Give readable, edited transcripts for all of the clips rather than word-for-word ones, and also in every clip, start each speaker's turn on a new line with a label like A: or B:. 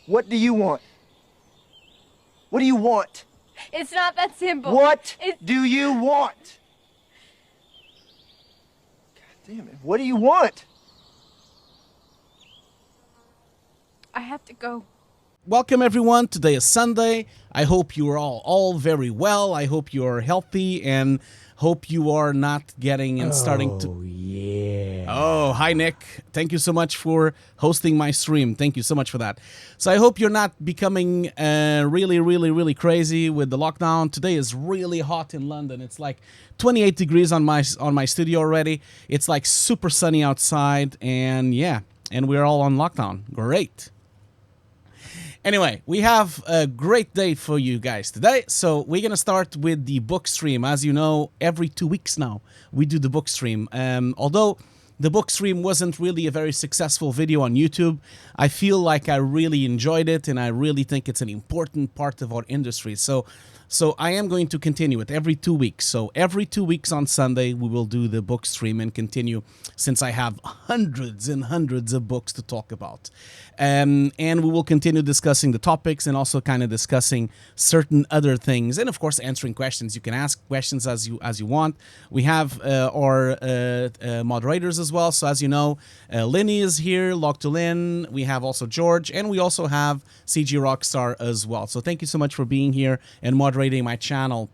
A: What do you want? What do you want?
B: It's not that simple.
A: What do you want? God damn it. What do you want?
B: I have to go.
C: Welcome everyone. Today is Sunday. I hope you are all very well. I hope you are healthy and hope you are not getting and starting to...
D: Yeah.
C: Oh, hi Nick. Thank you so much for hosting my stream. Thank you so much for that. So I hope you're not becoming really crazy with the lockdown. Today is really hot in London. It's like 28 degrees on my studio already. It's like super sunny outside, and yeah, and we're all on lockdown. Great. Anyway, we have a great day for you guys today. So we're going to start with the book stream. As you know, every 2 weeks now, we do the book stream. Although the book stream wasn't really a very successful video on YouTube, I feel like I really enjoyed it, and I really think it's an important part of our industry. So I am going to continue it every 2 weeks. So every 2 weeks on Sunday, we will do the book stream and continue, since I have hundreds and hundreds of books to talk about. And we will continue discussing the topics and also kind of discussing certain other things. And of course, answering questions. You can ask questions as you want. We have our moderators as well. So as you know, Lenny is here, Log to Lynn. We have also George, and we also have CG Rockstar as well. So thank you so much for being here and moderating my channel.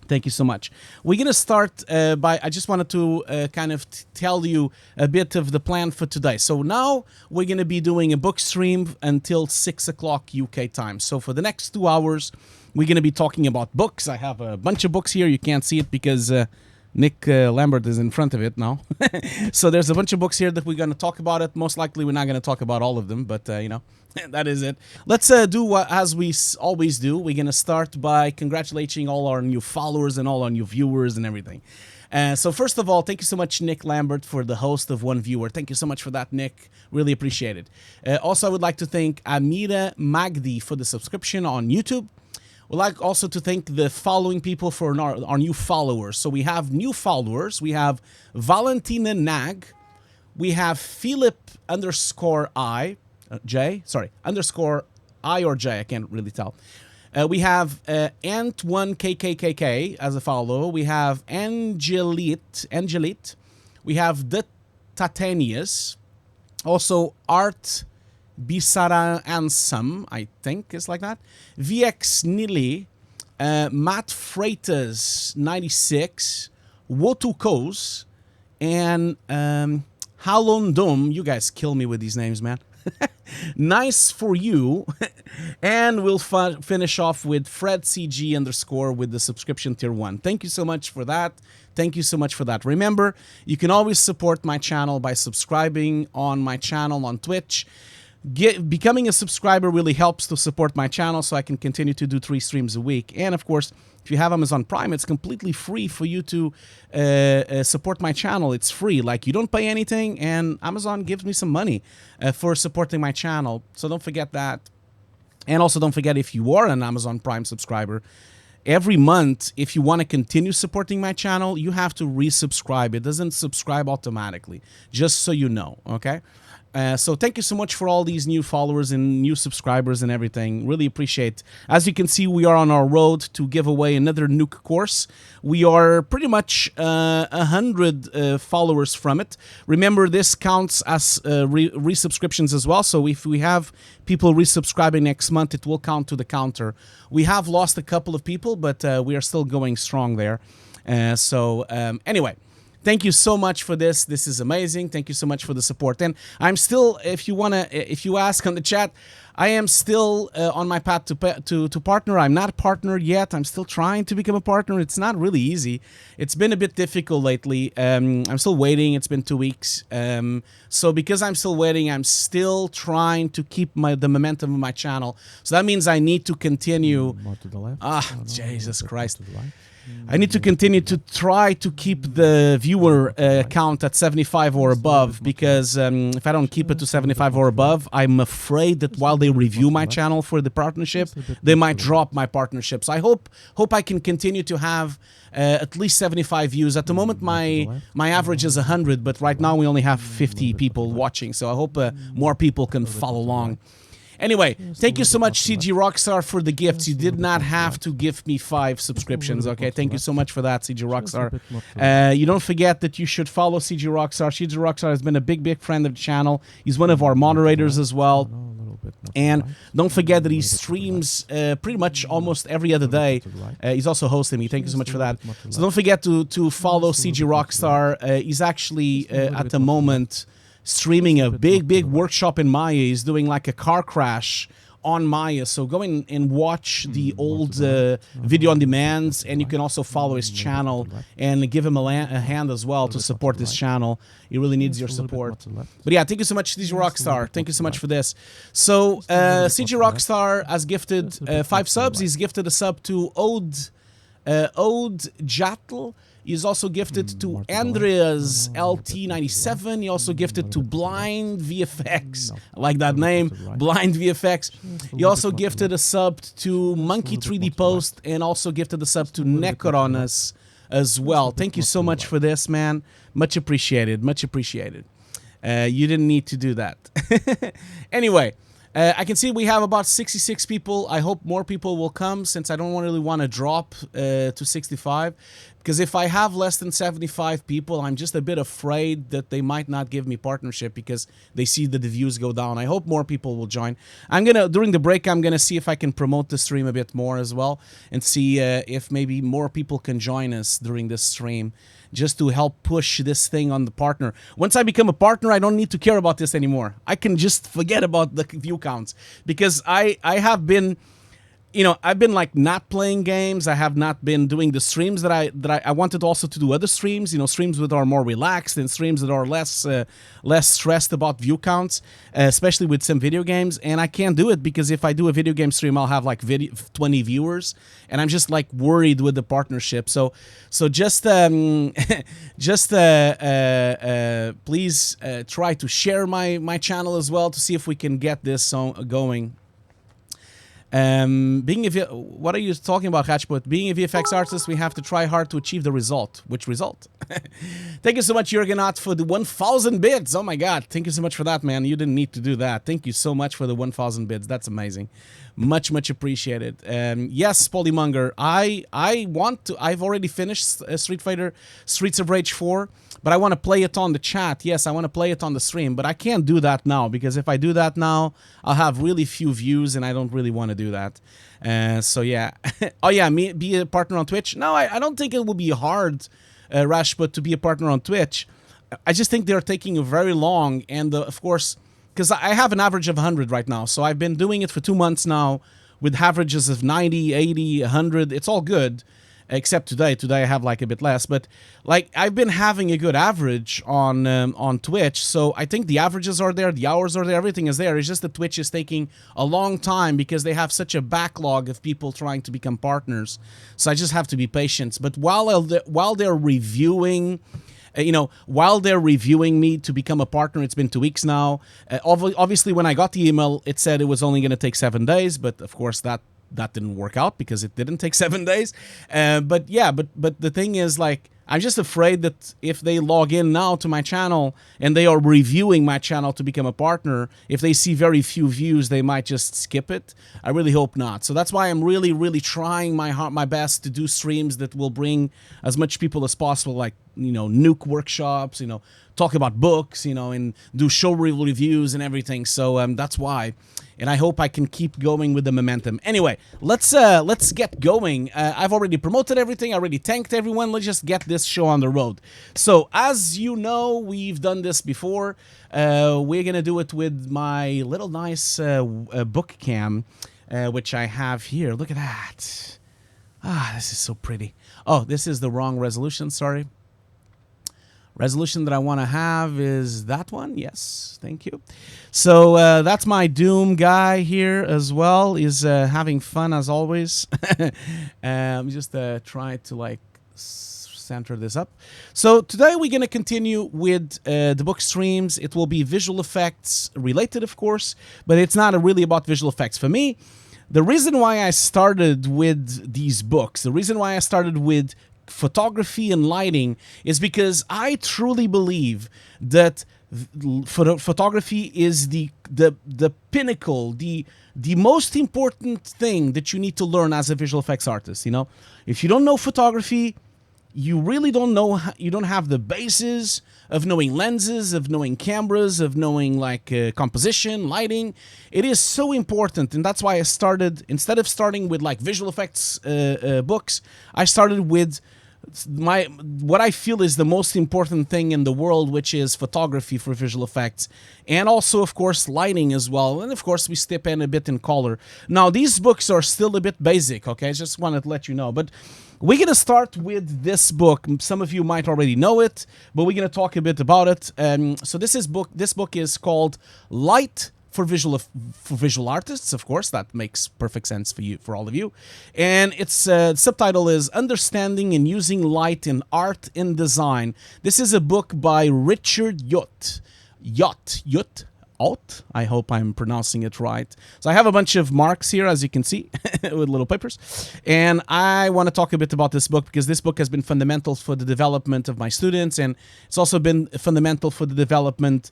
C: Thank you so much. We're going to start I just wanted to kind of tell you a bit of the plan for today. So now we're going to be doing a book stream until 6 o'clock UK time. So for the next 2 hours, we're going to be talking about books. I have a bunch of books here. You can't see it because Nick Lambert is in front of it now. So there's a bunch of books here that we're going to talk about it. Most likely we're not going to talk about all of them, but you know, that is it. Let's do what as we always do. We're going to start by congratulating all our new followers and all our new viewers and everything. So first of all, thank you so much, Nick Lambert, for the host of One Viewer. Thank you so much for that, Nick. Really appreciate it. Also, I would like to thank Amira Magdi for the subscription on YouTube. We'd like also to thank the following people for our new followers. So we have new followers. We have Valentina Nag. We have Philip underscore J. Sorry, underscore I or J. I can't really tell. We have Ant1KKKK as a follower. We have Angelite. We have The Tatanius. Also Art Bisara Ansam, I think is like that. VX Nili, Matt Freitas 96, Wotu Kos, and Halon Dom. You guys kill me with these names, man. Nice for you. And we'll finish off with Fred CG underscore with the subscription tier 1. Thank you so much for that. Thank you so much for that. Remember, you can always support my channel by subscribing on my channel on Twitch. Becoming a subscriber really helps to support my channel so I can continue to do 3 streams a week. And of course, if you have Amazon Prime, it's completely free for you to support my channel. It's free, like you don't pay anything, and Amazon gives me some money for supporting my channel. So don't forget that. And also don't forget, if you are an Amazon Prime subscriber, every month, if you want to continue supporting my channel, you have to resubscribe. It doesn't subscribe automatically, just so you know, okay? So thank you so much for all these new followers and new subscribers and everything. Really appreciate. As you can see, we are on our road to give away another Nuke course. We are pretty much 100 followers from it. Remember, this counts as resubscriptions as well. So if we have people resubscribing next month, it will count to the counter. We have lost a couple of people, but we are still going strong there. Anyway. Thank you so much for this. This is amazing. Thank you so much for the support. And I'm still, if you ask on the chat, I am still on my path to partner. I'm not a partner yet. I'm still trying to become a partner. It's not really easy. It's been a bit difficult lately. I'm still waiting. It's been 2 weeks. So because I'm still waiting, I'm still trying to keep the momentum of my channel. So that means I need to continue.
D: More to the left.
C: Jesus Christ.
D: To the right.
C: I need to continue to try to keep the viewer count at 75 or above, because if I don't keep it to 75 or above, I'm afraid that while they review my channel for the partnership, they might drop my partnership. So I hope I can continue to have at least 75 views. At the moment, my average is 100, but right now we only have 50 people watching. So I hope more people can follow along. Anyway, thank you so much, CG Rockstar, for the gifts. You did not have to give me 5 subscriptions, okay? Thank you so much for that, CG Rockstar. You don't forget that you should follow CG Rockstar. CG Rockstar has been a big friend of the channel. He's one of our moderators as well. And don't forget that he streams pretty much almost every other day. He's also hosting me. Thank you so much for that. So don't forget to follow CG Rockstar. He's actually, at the moment, streaming a big workshop in Maya. He's doing like a car crash on Maya, so go in and watch the old video on demands, and you can also follow his channel and give him a hand as well to support this channel. He really needs your support. But yeah, thank you so much, CG Rockstar. Thank you so much for this. So CG Rockstar has gifted 5 subs. He's gifted a sub to Ode Jatl. He's also gifted to Andreas LT97. He also gifted to Blind VFX. I like that name, Blind VFX. He also gifted a sub to Monkey 3D Post, and also gifted a sub to Necronis as well. Thank you so much for this, man. Much appreciated, much appreciated. You didn't need to do that. Anyway, I can see we have about 66 people. I hope more people will come, since I don't really want to drop to 65. Because if I have less than 75 people, I'm just a bit afraid that they might not give me partnership because they see that the views go down. I hope more people will join. During the break, I'm gonna see if I can promote the stream a bit more as well, and see if maybe more people can join us during this stream, just to help push this thing on the partner. Once I become a partner, I don't need to care about this anymore. I can just forget about the view counts, because I have been, you know, I've been like not playing games. I have not been doing the streams that I wanted also to do other streams, you know, streams that are more relaxed and streams that are less stressed about view counts, especially with some video games. And I can't do it because if I do a video game stream, I'll have like 20 viewers, and I'm just like worried with the partnership. So just please try to share my channel as well to see if we can get this going. What are you talking about, Hatchput? Being a VFX artist, we have to try hard to achieve the result. Which result? Thank you so much, Jurgenot, for the 1,000 bits. Oh my god, thank you so much for that, man. You didn't need to do that. Thank you so much for the 1,000 bits. That's amazing. Much appreciated. Yes, Polymonger, I've already finished Street Fighter Streets of Rage 4, but I want to play it on the chat. Yes, I want to play it on the stream, but I can't do that now, because if I do that now, I'll have really few views, and I don't really want to do that. So yeah. Oh yeah, be a partner on Twitch? No, I don't think it will be hard, Rashput, to be a partner on Twitch. I just think they're taking very long, and of course, because I have an average of 100 right now, so I've been doing it for 2 months now with averages of 90, 80, 100. It's all good, except today. Today I have like a bit less, but like I've been having a good average on Twitch, so I think the averages are there, the hours are there, everything is there. It's just that Twitch is taking a long time because they have such a backlog of people trying to become partners. So I just have to be patient. But while they're reviewing, while they're reviewing me to become a partner, it's been 2 weeks now. Obviously, when I got the email, it said it was only going to take 7 days, but of course that didn't work out because it didn't take 7 days. But yeah, but the thing is, like, I'm just afraid that if they log in now to my channel and they are reviewing my channel to become a partner, if they see very few views, they might just skip it. I really hope not. So that's why I'm really trying my best to do streams that will bring as much people as possible, like, nuke workshops, talk about books, and do show reviews and everything. So that's why. And I hope I can keep going with the momentum. Anyway, let's get going. I've already promoted everything. I already thanked everyone. Let's just get this show on the road. So, as you know, we've done this before. We're going to do it with my little nice book cam, which I have here. Look at that. Ah, this is so pretty. Oh, this is the wrong resolution. Sorry. Resolution that I want to have is that one. Yes, thank you. So that's my Doom guy here as well. He's having fun as always. Just try to center this up. So today we're going to continue with the book streams. It will be visual effects related, of course, but it's not really about visual effects. For me, the reason why I started with these books, the reason why I started with photography and lighting is because I truly believe that photography is the pinnacle, the most important thing that you need to learn as a visual effects artist. You know, if you don't know photography, you really don't know, you don't have the basis of knowing lenses, of knowing cameras, of knowing like composition, lighting. It is so important, and that's why I started, instead of starting with like visual effects books, I started with what I feel is the most important thing in the world, which is photography for visual effects, and also of course lighting as well, and of course we step in a bit in color. Now these books are still a bit basic, okay? I just wanted to let you know, but we're gonna start with this book. Some of you might already know it, but we're gonna talk a bit about it. So this book is called Light for visual artists. Of course, that makes perfect sense for all of you. And its subtitle is Understanding and Using Light in Art and Design. This is a book by Richard Yot. I hope I'm pronouncing it right. So I have a bunch of marks here, as you can see, with little papers. And I want to talk a bit about this book because this book has been fundamental for the development of my students, and it's also been fundamental for the development.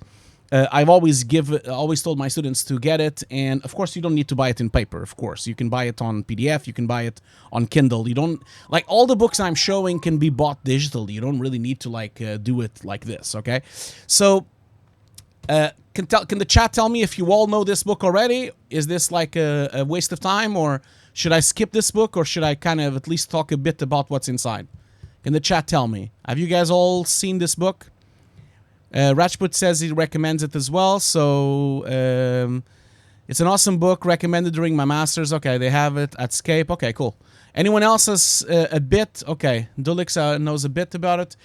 C: I've always told my students to get it, and of course you don't need to buy it in paper. Of course, you can buy it on PDF, you can buy it on Kindle. You don't, like, all the books I'm showing can be bought digitally. You don't really need to like do it like this, okay? So can the chat tell me if you all know this book already? Is this like a waste of time, or should I skip this book, or should I kind of at least talk a bit about what's inside? Can the chat tell me? Have you guys all seen this book? Rajput says he recommends it as well. So it's an awesome book, recommended during my master's. Okay, they have it at Scape. Okay, cool. Anyone else has a bit? Okay, Dulix knows a bit about it.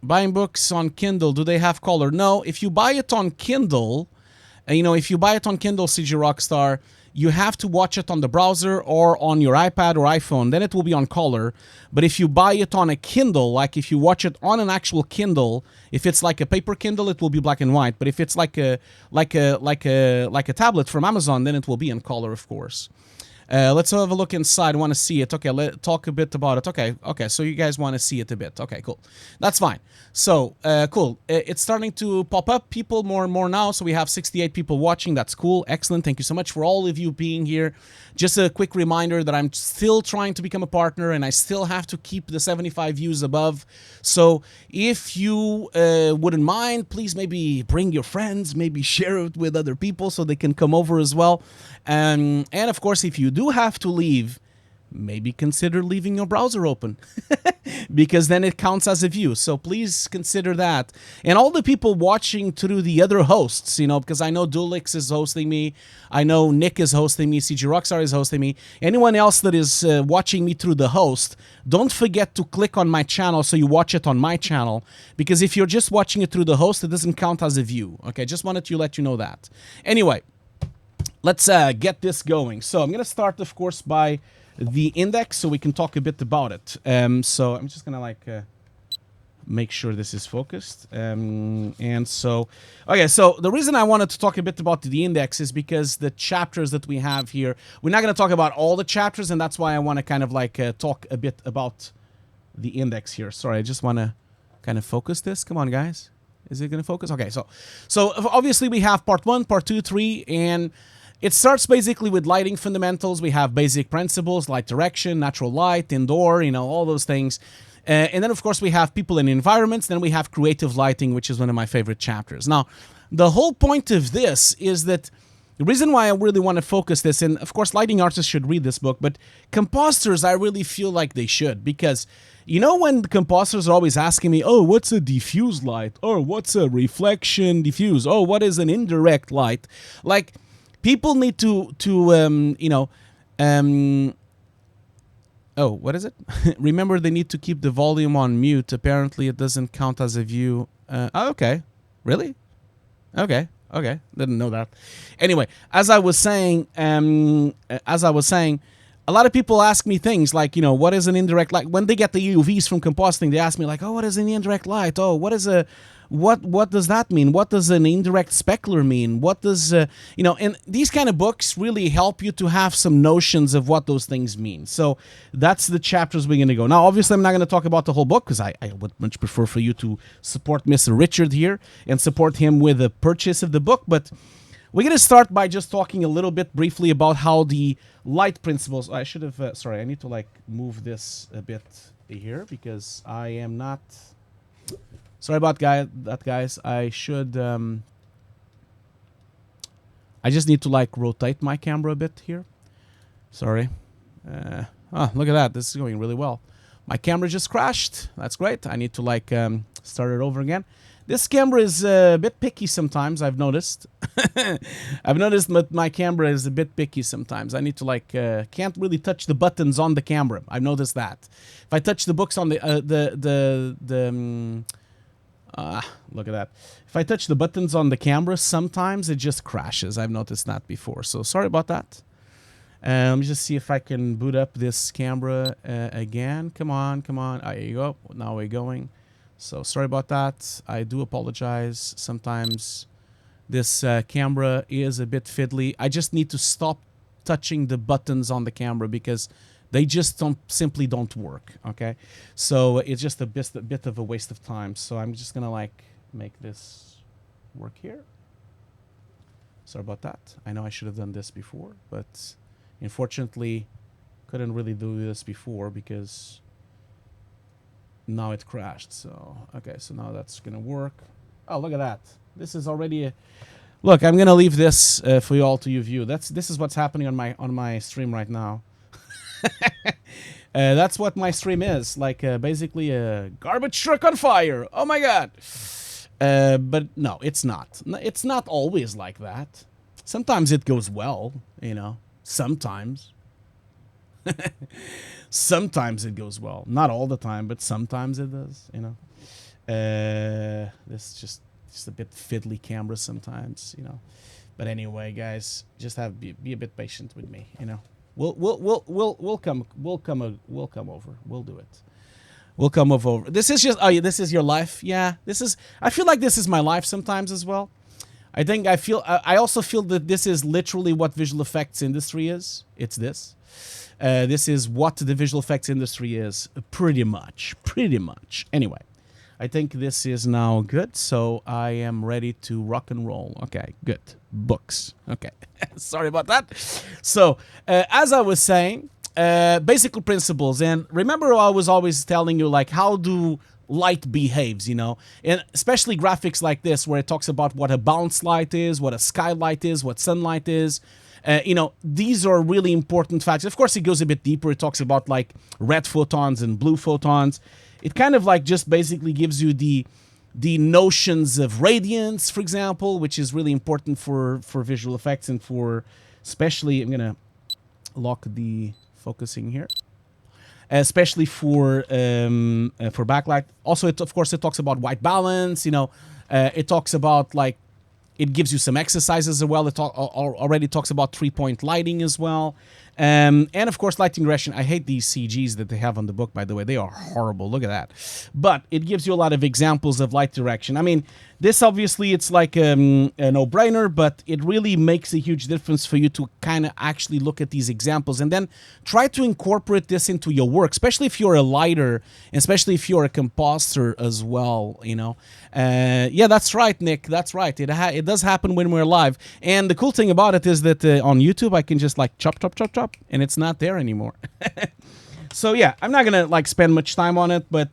C: Buying books on Kindle, do they have color? No, if you buy it on Kindle, if you buy it on Kindle, CG Rockstar, you have to watch it on the browser or on your iPad or iPhone. Then it will be on color. But if you buy it on a Kindle, like if you watch it on an actual Kindle, if it's like a paper Kindle, it will be black and white. But if it's like a tablet from Amazon, then it will be in color, of course. Let's have a look inside. I want to see it. Okay, let's talk a bit about it. Okay, so you guys want to see it a bit. Okay, cool. That's fine. So, cool. It's starting to pop up people more and more now. So we have 68 people watching. That's cool. Excellent. Thank you so much for all of you being here. Just a quick reminder that I'm still trying to become a partner, and I still have to keep the 75 views above. So if you wouldn't mind, please maybe bring your friends, maybe share it with other people so they can come over as well. And of course, if you do have to leave, maybe consider leaving your browser open because then it counts as a view. So please consider that. And all the people watching through the other hosts, because I know Dulix is hosting me, I know Nick is hosting me, CG Rockstar is hosting me. Anyone else that is watching me through the host, don't forget to click on my channel so you watch it on my channel, because if you're just watching it through the host, it doesn't count as a view. Okay, just wanted to let you know that. Anyway, let's get this going. So I'm going to start, of course, by the index so we can talk a bit about it. So I'm just going to make sure this is focused. And so, okay, so the reason I wanted to talk a bit about the index is because the chapters that we have here, we're not going to talk about all the chapters, and that's why I want to kind of talk a bit about the index here. Sorry, I just want to kind of focus this. Come on, guys. Is it going to focus? Okay, so obviously we have part 1, part 2, 3, and it starts basically with lighting fundamentals. We have basic principles, light direction, natural light, indoor, all those things. And then, of course, we have people and environments. Then we have creative lighting, which is one of my favorite chapters. Now, the whole point of this is that the reason why I really want to focus this, and of course, lighting artists should read this book, but compositors, I really feel like they should, because when compositors are always asking me, oh, what's a diffuse light? Or what's a reflection diffuse? Oh, what is an indirect light? Like, people need to oh, what is it? Remember, they need to keep the volume on mute. Apparently, it doesn't count as a view. Okay. Really? Okay. Didn't know that. Anyway, as I was saying, a lot of people ask me things like, what is an indirect light? When they get the UVs from compositing, they ask me like, oh, what is an indirect light? Oh, what is a what does that mean? What does an indirect specular mean? What does and these kind of books really help you to have some notions of what those things mean. So that's the chapters we're going to go. Now, obviously, I'm not going to talk about the whole book because I would much prefer for you to support Mr. Richard here and support him with the purchase of the book. But we're going to start by just talking a little bit briefly about how the light principles. I should have. Sorry, I need to move this a bit here because I am not. Sorry about that, guys. I should. I just need to rotate my camera a bit here. Sorry. Look at that. This is going really well. My camera just crashed. That's great. I need to start it over again. This camera is a bit picky sometimes, I've noticed. I've noticed that my camera is a bit picky sometimes. I need to can't really touch the buttons on the camera. I've noticed that. If I touch the books on look at that. If I touch the buttons on the camera, sometimes it just crashes. I've noticed that before. So sorry about that. Let me just see if I can boot up this camera again. Come on. There you go. Now we're going. So sorry about that. I do apologize. Sometimes this camera is a bit fiddly. I just need to stop touching the buttons on the camera because they just simply don't work. Okay, so it's just a bit of a waste of time. So I'm just gonna make this work here. Sorry about that. I know I should have done this before, but unfortunately couldn't really do this before because now it crashed. So okay, so now that's gonna work. Oh, look at that. This is already look. I'm gonna leave this for you all to view. This is what's happening on my stream right now. That's what my stream is basically a garbage truck on fire. Oh my god. But no, it's not. It's not always like that. Sometimes it goes well, sometimes. Sometimes it goes well. Not all the time, but sometimes it does, This is just a bit fiddly camera sometimes, But anyway, guys, just be a bit patient with me, We'll come over. We'll do it. We'll come over. This is just this is your life. Yeah, I feel like this is my life sometimes as well. I also feel that this is literally what visual effects industry is. It's this. This is what the visual effects industry is, pretty much. Anyway, I think this is now good, so I am ready to rock and roll. Okay, good. Books. Okay, sorry about that. So, as I was saying, basic principles, and remember I was always telling you, how do light behaves, and especially graphics like this, where it talks about what a bounce light is, what a skylight is, what sunlight is. These are really important facts. Of course, it goes a bit deeper. It talks about red photons and blue photons. It kind of just basically gives you the notions of radiance, for example, which is really important for visual effects and for especially, I'm going to lock the focusing here, especially for backlight. Also, of course, it talks about white balance. It talks about it gives you some exercises as well. It already talks about 3-point lighting as well. And of course, lighting direction. I hate these CGs that they have on the book, by the way. They are horrible. Look at that. But it gives you a lot of examples of light direction. I mean, this obviously, it's a no-brainer, but it really makes a huge difference for you to kind of actually look at these examples and then try to incorporate this into your work, especially if you're a lighter, and especially if you're a composer as well, Yeah, that's right, Nick. That's right. It does happen when we're live. And the cool thing about it is that on YouTube, I can just chop, chop, chop, chop, and it's not there anymore. So yeah, I'm not gonna spend much time on it, but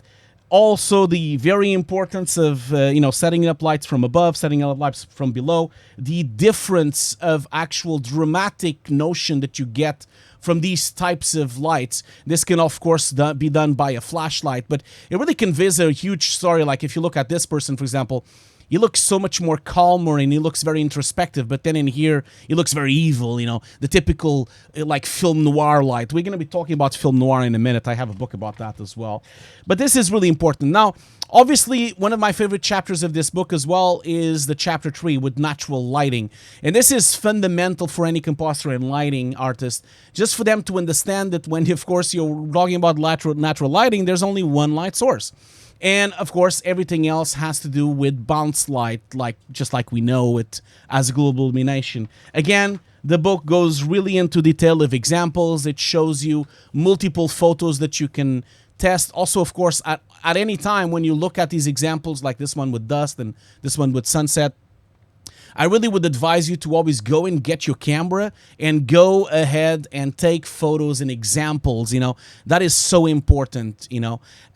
C: also the very importance of setting up lights from above, setting up lights from below, the difference of actual dramatic notion that you get from these types of lights. This can of course be done by a flashlight, but it really conveys a huge story. If you look at this person, for example, he looks so much more calmer and he looks very introspective, but then in here he looks very evil, the typical film noir light. We're going to be talking about film noir in a minute. I have a book about that as well. But this is really important. Now, obviously, one of my favorite chapters of this book as well is the chapter 3 with natural lighting. And this is fundamental for any composer and lighting artist, just for them to understand that when, of course, you're talking about natural lighting, there's only one light source. And of course, everything else has to do with bounce light, like just like we know it as global illumination. Again, the book goes really into detail of examples. It shows you multiple photos that you can test. Also, of course, at any time when you look at these examples, like this one with dust and this one with sunset, I really would advise you to always go and get your camera and go ahead and take photos and examples. That is so important.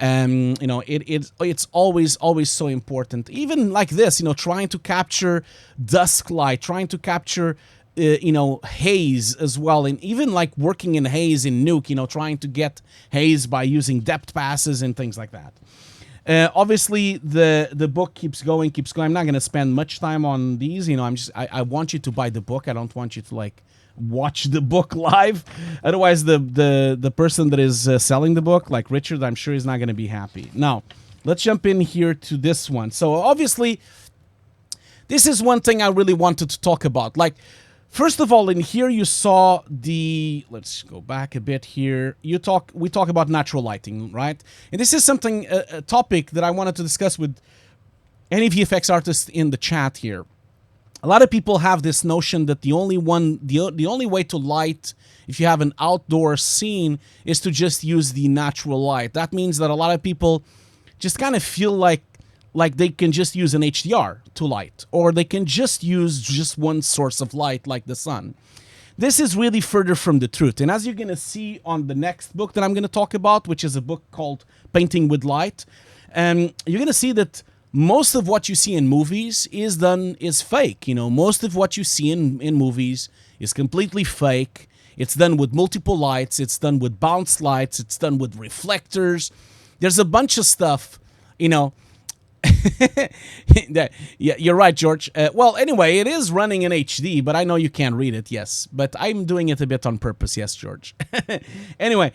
C: It's always so important. Even like this, trying to capture dusk light, trying to capture haze as well, and even like working in haze in Nuke, trying to get haze by using depth passes and things like that. Obviously, the book keeps going. I'm not going to spend much time on these. I want you to buy the book. I don't want you to like watch the book live. Otherwise, the person that is selling the book, like Richard, I'm sure is not going to be happy. Now, let's jump in here to this one. So obviously, this is one thing I really wanted to talk about. Like, first of all, in here you saw let's go back a bit here. We talk about natural lighting, right? And this is something, a topic that I wanted to discuss with any VFX artists in the chat here. A lot of people have this notion that the only way to light, if you have an outdoor scene, is to just use the natural light. That means that a lot of people just kind of feel like they can just use an HDR to light, or they can just use just one source of light like the sun. This is really further from the truth. And as you're going to see on the next book that I'm going to talk about, which is a book called Painting with Light, you're going to see that most of what you see in movies is fake. Most of what you see in movies is completely fake. It's done with multiple lights. It's done with bounce lights. It's done with reflectors. There's a bunch of stuff, yeah, you're right, George. Well, anyway, it is running in HD, but I know you can't read it, yes. But I'm doing it a bit on purpose, yes, George. Anyway,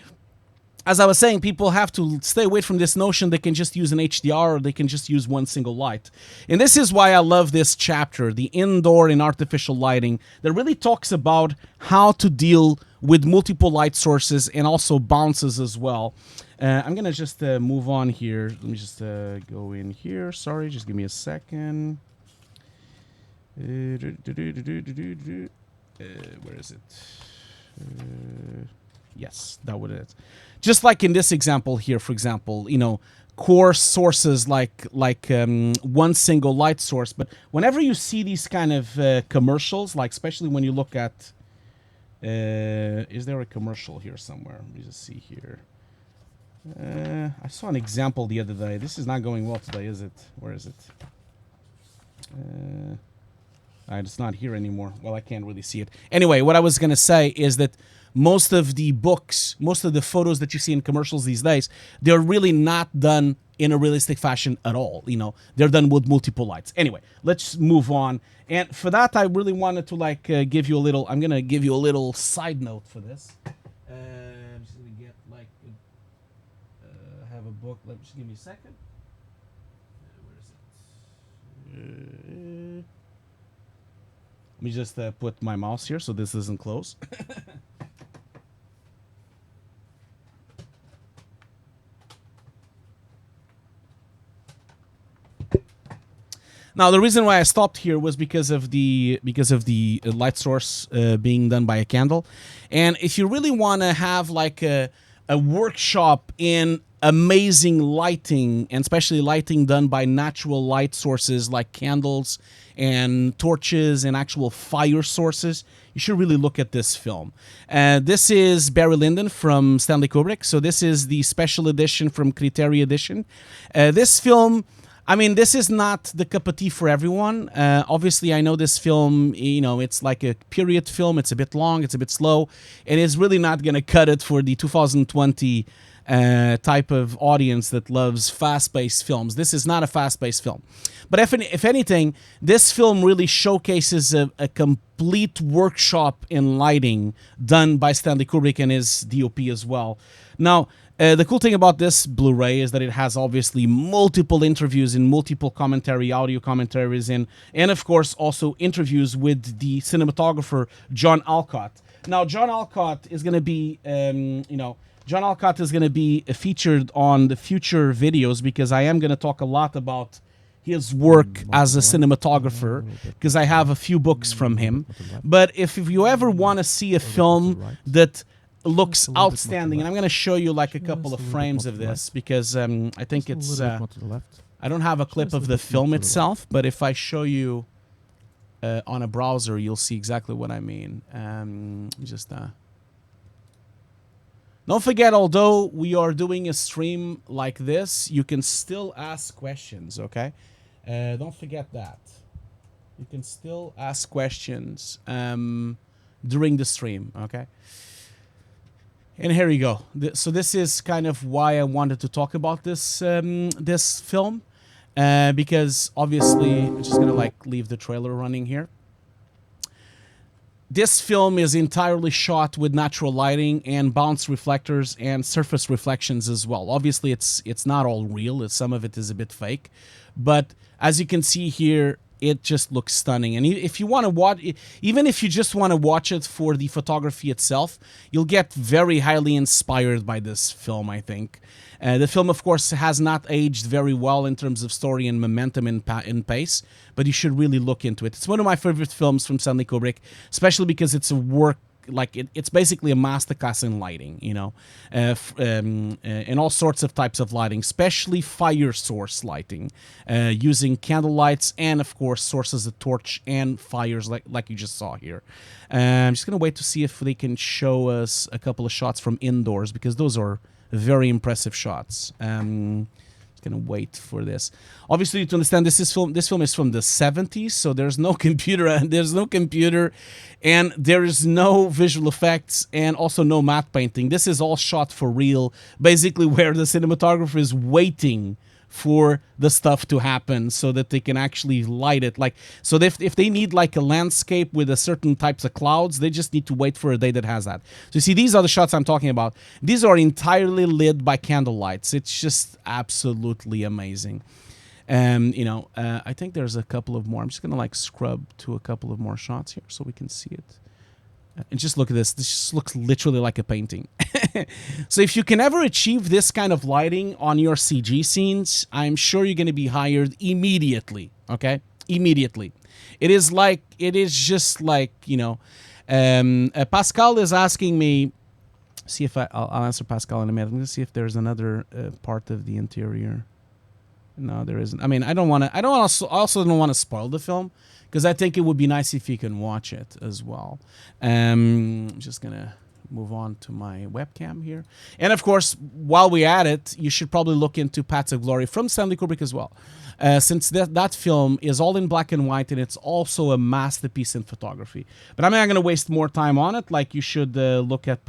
C: as I was saying, people have to stay away from this notion they can just use an HDR or they can just use one single light. And this is why I love this chapter, the indoor and artificial lighting, that really talks about how to deal with multiple light sources and also bounces as well. I'm going to just move on here. Let me just go in here. Sorry, just give me a second. Where is it? Yes, that would it. Just like in this example here, for example, core sources like one single light source. But whenever you see these kind of commercials, like especially when you look at, is there a commercial here somewhere? Let me just see here. I saw an example the other day. This is not going well today, is it? Where is it? It's not here anymore. Well, I can't really see it. Anyway, what I was going to say is that most of the books, most of the photos that you see in commercials these days, they're really not done in a realistic fashion at all. They're done with multiple lights. Anyway, let's move on. And for that, I really wanted to give you a little, I'm going to give you a little side note for this. I'm just going to get have a book. Just give me a second. Where is it? Let me just put my mouse here so this isn't close. Now, the reason why I stopped here was because of the light source being done by a candle. And if you really want to have like a workshop in amazing lighting, and especially lighting done by natural light sources like candles and torches and actual fire sources, you should really look at this film. This is Barry Lyndon from Stanley Kubrick. So this is the special edition from Criteria Edition. This film, I mean, this is not the cup of tea for everyone. Obviously, I know this film, it's like a period film. It's a bit long, it's a bit slow, and it's really not going to cut it for the 2020 type of audience that loves fast-paced films. This is not a fast-paced film. But if anything, this film really showcases a complete workshop in lighting done by Stanley Kubrick and his DOP as well. Now, the cool thing about this Blu-ray is that it has obviously multiple interviews and multiple audio commentaries, and of course also interviews with the cinematographer John Alcott. Now, John Alcott is going to be, John Alcott is going to be featured on the future videos because I am going to talk a lot about his work as a cinematographer because I have a few books from him. But if you ever want to see a film that looks outstanding, and I'm going to show you like a couple of frames of this because I think it's... I don't have a clip of the film itself, but if I show you on a browser, you'll see exactly what I mean. Don't forget, although we are doing a stream like this, you can still ask questions, okay? Don't forget that. You can still ask questions during the stream, okay? And here you go. So this is kind of why I wanted to talk about this this film, because obviously I'm just gonna like leave the trailer running here. This film is entirely shot with natural lighting and bounce reflectors and surface reflections as well. Obviously, it's not all real. Some of it is a bit fake, but as you can see here, it just looks stunning. And if you want to watch, even if you just want to watch it for the photography itself, you'll get very highly inspired by this film, I think. The film, of course, has not aged very well in terms of story and momentum and pace, but you should really look into it. It's one of my favorite films from Stanley Kubrick, especially because it's a work, like it's basically a masterclass in lighting, you know, and all sorts of types of lighting, especially fire source lighting, using candle lights and, of course, sources of torch and fires like you just saw here. I'm just going to wait to see if they can show us a couple of shots from indoors because those are very impressive shots. Just gonna wait for this. Obviously, to understand this film is from the 70s, so there's no computer, and there is no visual effects, and also no matte painting. This is all shot for real, basically, where the cinematographer is waiting for the stuff to happen so that they can actually light it. Like, so if they need like a landscape with a certain types of clouds, they just need to wait for a day that has that. So you see, these are the shots I'm talking about. These are entirely lit by candle lights. It's just absolutely amazing. You know, I think there's a couple of more. I'm just gonna like scrub to a couple of more shots here so we can see it. And just look at this. This just looks literally like a painting. So if you can ever achieve this kind of lighting on your CG scenes, I'm sure you're going to be hired immediately. Okay? Immediately. It is just like, you know, Pascal is asking me, see if I'll answer Pascal in a minute. I'm going to see if there's another part of the interior. No, there isn't. I mean, I also don't want to spoil the film, because I think it would be nice if you can watch it as well. I'm just going to move on to my webcam here. And of course, while we're at it, you should probably look into Paths of Glory from Stanley Kubrick as well. Since that film is all in black and white, and it's also a masterpiece in photography. But I'm not going to waste more time on it. Like, you should look at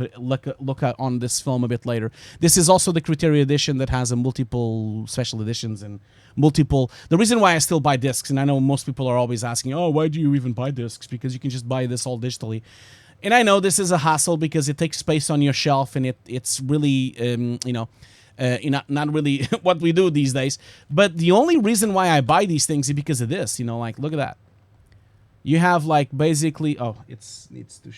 C: on this film a bit later. This is also the Criteria edition that has a multiple special editions and multiple. The reason why I still buy discs, and I know most people are always asking, oh, why do you even buy discs? Because you can just buy this all digitally. And I know this is a hassle because it takes space on your shelf, and it's really, you know, not really what we do these days. But the only reason why I buy these things is because of this. You know, like, look at that. You have like basically, oh, it needs to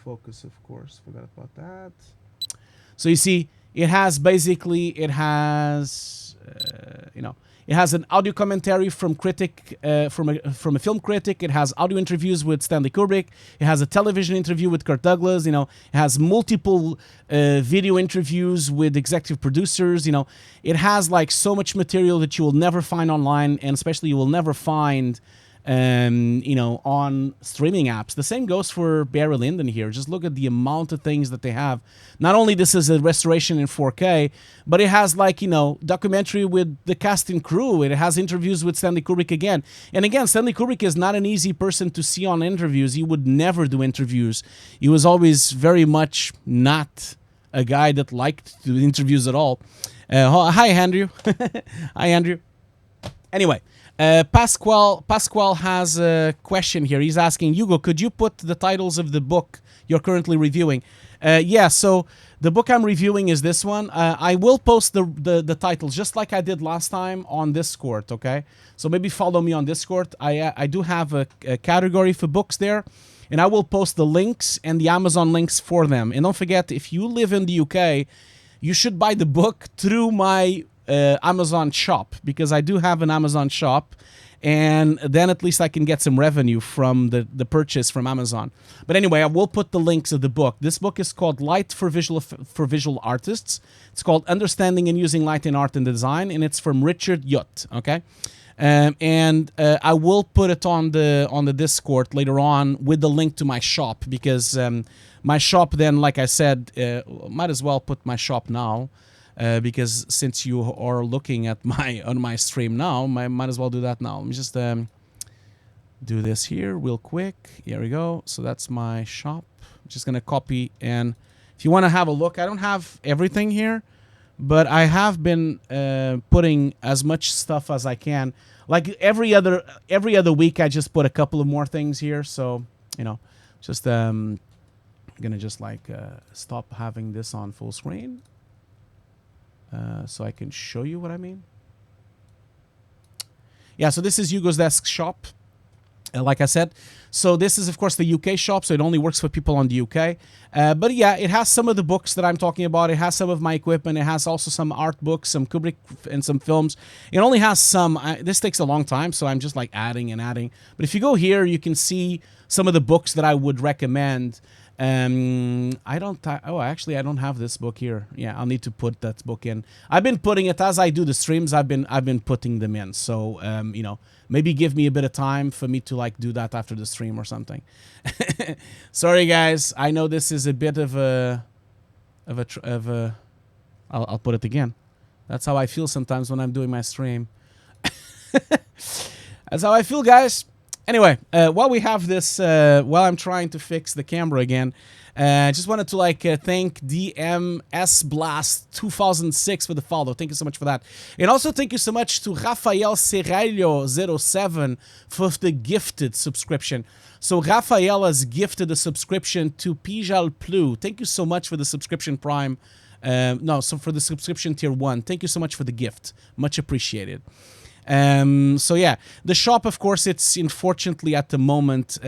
C: focus, of course. Forgot about that. So you see, it has basically, you know, it has an audio commentary from a film critic. It has audio interviews with Stanley Kubrick. It has a television interview with Kirk Douglas. You know, it has multiple video interviews with executive producers. You know, it has like so much material that you will never find online, and especially you will never find, you know, on streaming apps. The same goes for Barry Lyndon here. Just look at the amount of things that they have. Not only this is a restoration in 4K, but it has, like, you know, documentary with the cast and crew. It has interviews with Stanley Kubrick again. And again, Stanley Kubrick is not an easy person to see on interviews. He would never do interviews. He was always very much not a guy that liked to do interviews at all. Hi, Andrew. Hi, Andrew. Anyway. Pasquale has a question here. He's asking, Hugo, could you put the titles of the book you're currently reviewing? Yeah, so the book I'm reviewing is this one. I will post the titles just like I did last time on Discord, okay? So maybe follow me on Discord. I do have a category for books there. and I will post the links and the Amazon links for them. And don't forget, if you live in the UK, you should buy the book through my Amazon shop, because I do have an Amazon shop, and then at least I can get some revenue from the purchase from Amazon. But anyway, I will put the links of the book. This book is called Light for Visual Artists. It's called Understanding and Using Light in Art and Design, and it's from Richard Yutt, okay? I will put it on the Discord later on with the link to my shop, because my shop then, like I said, might as well put my shop now. Because since you are looking at my stream now, might as well do that now. Let me just do this here real quick. Here we go. So that's my shop. I'm just gonna copy, and if you want to have a look, I don't have everything here, but I have been putting as much stuff as I can. Like every other week, I just put a couple of more things here. So just gonna just like stop having this on full screen. So I can show you what I mean. Yeah, so this is Hugo's Desk shop, like I said. So this is, of course, the UK shop, so it only works for people on the UK. But yeah, it has some of the books that I'm talking about. It has some of my equipment. It has also some art books, some Kubrick and some films. It only has some. This takes a long time, so I'm just like adding and adding. But if you go here, you can see some of the books that I would recommend. I don't have this book here. Yeah, I'll need to put that book in. I've been putting it as I do the streams. I've been putting them in. So maybe give me a bit of time for me to like do that after the stream or something. Sorry guys, I know this is a bit of a I'll put it again. That's how I feel sometimes when I'm doing my stream. That's how I feel, guys. Anyway, while we have this, while I'm trying to fix the camera again, I just wanted to thank DMS Blast 2006 for the follow. Thank you so much for that. And also thank you so much to Rafael Serralho 07 for the gifted subscription. So Rafael has gifted a subscription to Pijal Plu. Thank you so much for the subscription Prime. So for the subscription tier 1. Thank you so much for the gift. Much appreciated. So yeah, the shop, of course, it's unfortunately at the moment,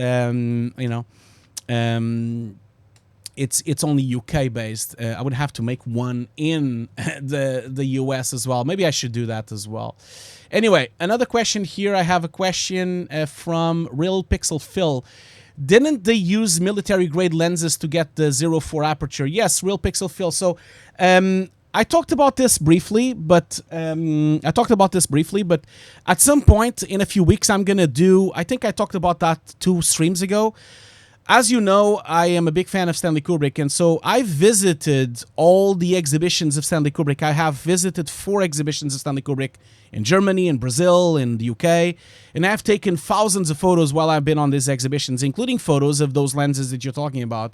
C: it's only UK based. I would have to make one in the US as well. Maybe I should do that as well. Anyway, another question here. I have a question from Real Pixel Phil. Didn't they use military grade lenses to get the 0.4 aperture? Yes, Real Pixel Phil. So, I talked about this briefly, but at some point in a few weeks, I'm gonna do. I think I talked about that 2 streams ago. As you know, I am a big fan of Stanley Kubrick, and so I visited all the exhibitions of Stanley Kubrick. I have visited 4 exhibitions of Stanley Kubrick in Germany, in Brazil, in the UK, and I've taken thousands of photos while I've been on these exhibitions, including photos of those lenses that you're talking about,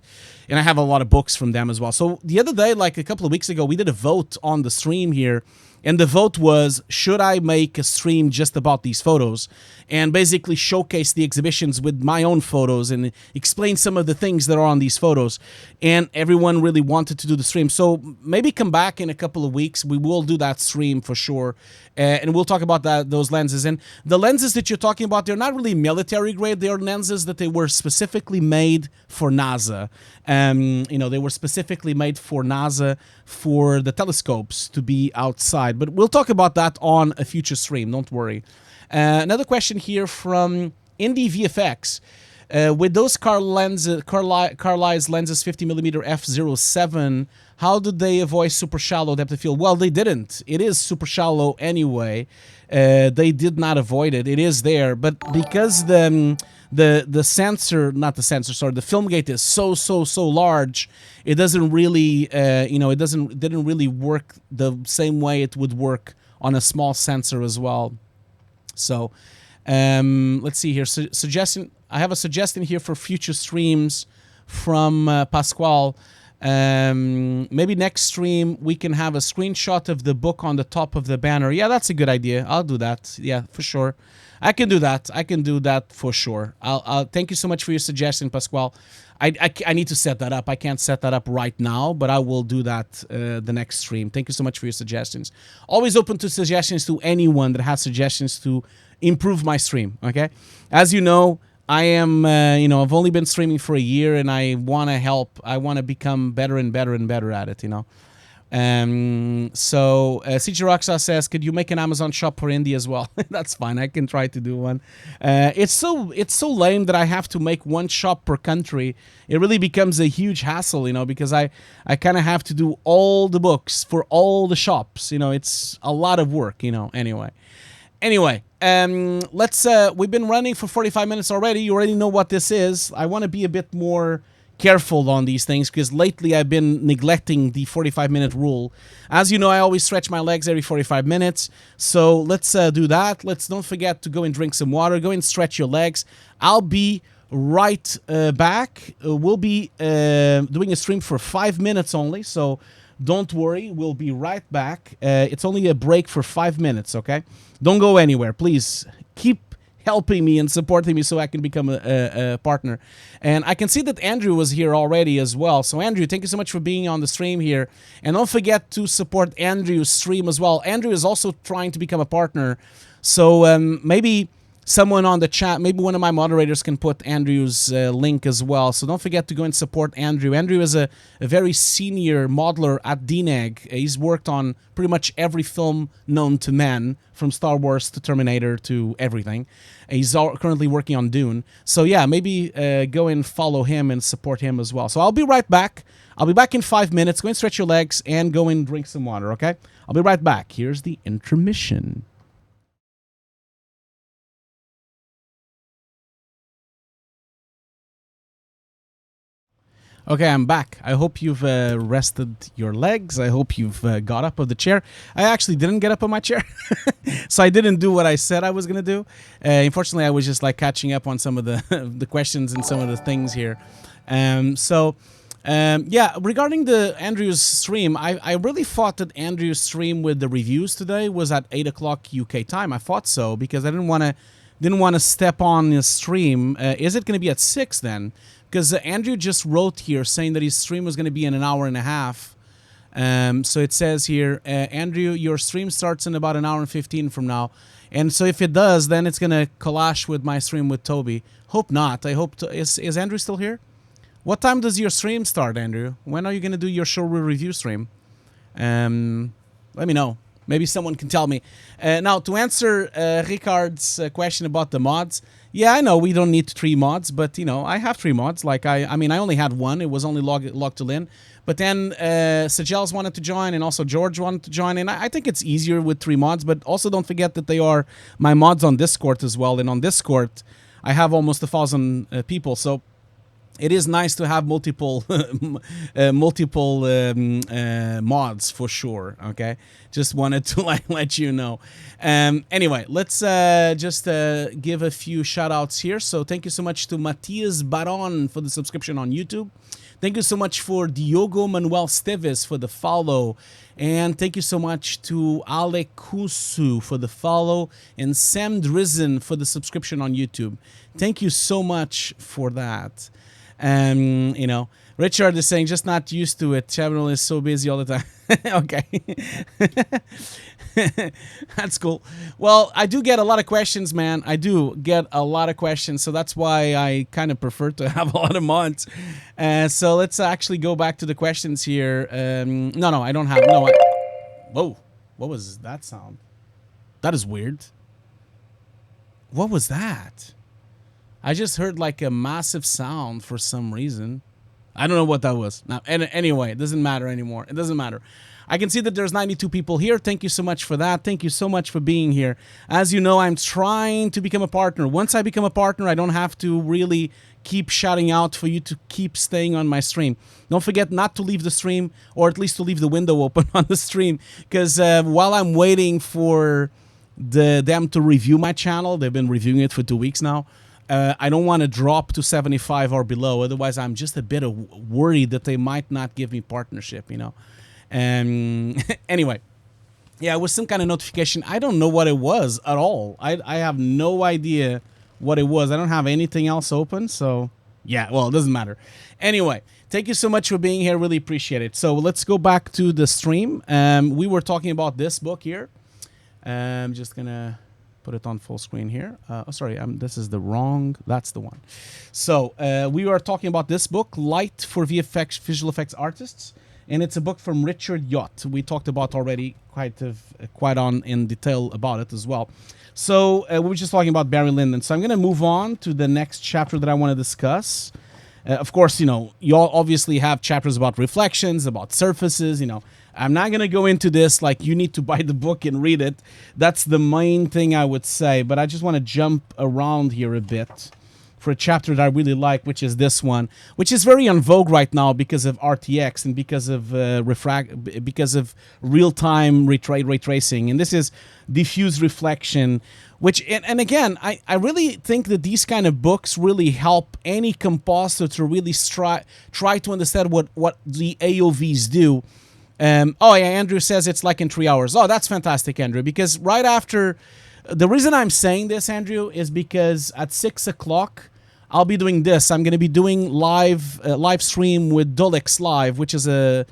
C: and I have a lot of books from them as well. So the other day, like a couple of weeks ago, we did a vote on the stream here, and the vote was, should I make a stream just about these photos and basically showcase the exhibitions with my own photos and explain some of the things that are on these photos? And everyone really wanted to do the stream. So maybe come back in a couple of weeks. We will do that stream for sure. And we'll talk about those lenses. And the lenses that you're talking about, they're not really military grade. They're lenses that they were specifically made for NASA. They were specifically made for NASA for the telescopes to be outside. But we'll talk about that on a future stream. Don't worry. Another question here from Indie VFX. With those Carley's lenses 50mm f/07, how did they avoid super shallow depth of field? Well, they didn't. It is super shallow anyway. They did not avoid it. It is there, but because the film gate is so large, it doesn't really didn't really work the same way it would work on a small sensor as well. So let's see here. I have a suggestion here for future streams from Pasquale. Maybe next stream we can have a screenshot of the book on the top of the banner. Yeah, that's a good idea. I'll do that. Yeah, for sure. I can do that. I can do that for sure. I'll thank you so much for your suggestion, Pasquale. I need to set that up. I can't set that up right now, but I will do that the next stream. Thank you so much for your suggestions. Always open to suggestions to anyone that has suggestions to improve my stream, okay? As you know, I am, I've only been streaming for a year, and I want to help. I want to become better and better and better at it, So CG Rockstar says, could you make an Amazon shop for India as well? That's fine. I can try to do one. It's so lame that I have to make one shop per country. It really becomes a huge hassle, because I kind of have to do all the books for all the shops. It's a lot of work, Anyway, we've been running for 45 minutes already. You already know what this is. I want to be a bit more careful on these things because lately I've been neglecting the 45-minute rule. As you know, I always stretch my legs every 45 minutes. So let's do that. Don't forget to go and drink some water. Go and stretch your legs. I'll be right back. We'll be doing a stream for 5 minutes only. So don't worry. We'll be right back. It's only a break for 5 minutes, okay? Don't go anywhere. Please keep helping me and supporting me so I can become a partner. And I can see that Andrew was here already as well. So Andrew, thank you so much for being on the stream here. And don't forget to support Andrew's stream as well. Andrew is also trying to become a partner. So maybe someone on the chat, maybe one of my moderators can put Andrew's link as well. So don't forget to go and support Andrew. Andrew is a very senior modeler at DNEG. He's worked on pretty much every film known to man, from Star Wars to Terminator to everything. He's currently working on Dune. So yeah, maybe go and follow him and support him as well. So I'll be right back. I'll be back in 5 minutes. Go and stretch your legs and go and drink some water, okay? I'll be right back. Here's the intermission. Okay, I'm back. I hope you've rested your legs. I hope you've got up of the chair. I actually didn't get up on my chair, so I didn't do what I said I was going to do. Unfortunately, I was just like catching up on some of the the questions and some of the things here. Yeah, regarding the Andrew's stream, I really thought that Andrew's stream with the reviews today was at 8 o'clock UK time. I thought so because I didn't want to step on his stream. Is it going to be at 6 then? Because Andrew just wrote here saying that his stream was going to be in an hour and a half. So it says here, Andrew, your stream starts in about an hour and 15 from now. And so if it does, then it's going to clash with my stream with Toby. Hope not. I hope is Andrew still here? What time does your stream start, Andrew? When are you going to do your show review stream? Let me know. Maybe someone can tell me. Now, to answer Ricard's question about the mods, yeah, I know we don't need 3 mods, but, I have 3 mods. Like, I mean, I only had 1. It was only logged to Lynn. But then Sajels wanted to join, and also George wanted to join. And I think it's easier with 3 mods, but also don't forget that they are my mods on Discord as well. And on Discord, I have almost 1,000 people. So it is nice to have multiple mods for sure. Okay, just wanted to let you know. Anyway, let's just give a few shout outs here. So thank you so much to Matias Baron for the subscription on YouTube. Thank you so much for Diogo Manuel Steves for the follow. And thank you so much to Alek Kusu for the follow, and Sam Drizzen for the subscription on YouTube. Thank you so much for that. Richard is saying, just not used to it. Chevron is so busy all the time. Okay. That's cool. Well, I do get a lot of questions, man. I do get a lot of questions. So that's why I kind of prefer to have a lot of mods. So let's actually go back to the questions here. No, I don't have. No. Whoa. What was that sound? That is weird. What was that? I just heard like a massive sound for some reason. I don't know what that was. Now, anyway, it doesn't matter anymore. It doesn't matter. I can see that there's 92 people here. Thank you so much for that. Thank you so much for being here. As you know, I'm trying to become a partner. Once I become a partner, I don't have to really keep shouting out for you to keep staying on my stream. Don't forget not to leave the stream, or at least to leave the window open on the stream. Because while I'm waiting for them to review my channel, they've been reviewing it for 2 weeks now. I don't want to drop to 75 or below. Otherwise, I'm just a bit worried that they might not give me partnership, Anyway, yeah, it was some kind of notification. I don't know what it was at all. I have no idea what it was. I don't have anything else open. So, yeah, well, it doesn't matter. Anyway, thank you so much for being here. Really appreciate it. So let's go back to the stream. We were talking about this book here. I'm just going to put it on full screen here. Oh, sorry, this is the wrong. That's the one. So we are talking about this book, Light for VFX Visual Effects Artists, and it's a book from Richard Yott. We talked about already quite on in detail about it as well. So we were just talking about Barry Lyndon. So I'm going to move on to the next chapter that I want to discuss. Of course, you know, you all obviously have chapters about reflections, about surfaces, you know. I'm not going to go into this, like you need to buy the book and read it. That's the main thing I would say. But I just want to jump around here a bit for a chapter that I really like, which is this one, which is very en vogue right now because of RTX and because of real-time ray tracing. And this is diffuse reflection, which, and again, I really think that these kind of books really help any composer to really try to understand what the AOVs do. Oh yeah, Andrew says it's like in 3 hours. Oh, that's fantastic, Andrew, because right after, the reason I'm saying this, Andrew, is because at 6 o'clock, I'll be doing this. I'm going to be doing live stream with Dulix Live, which is a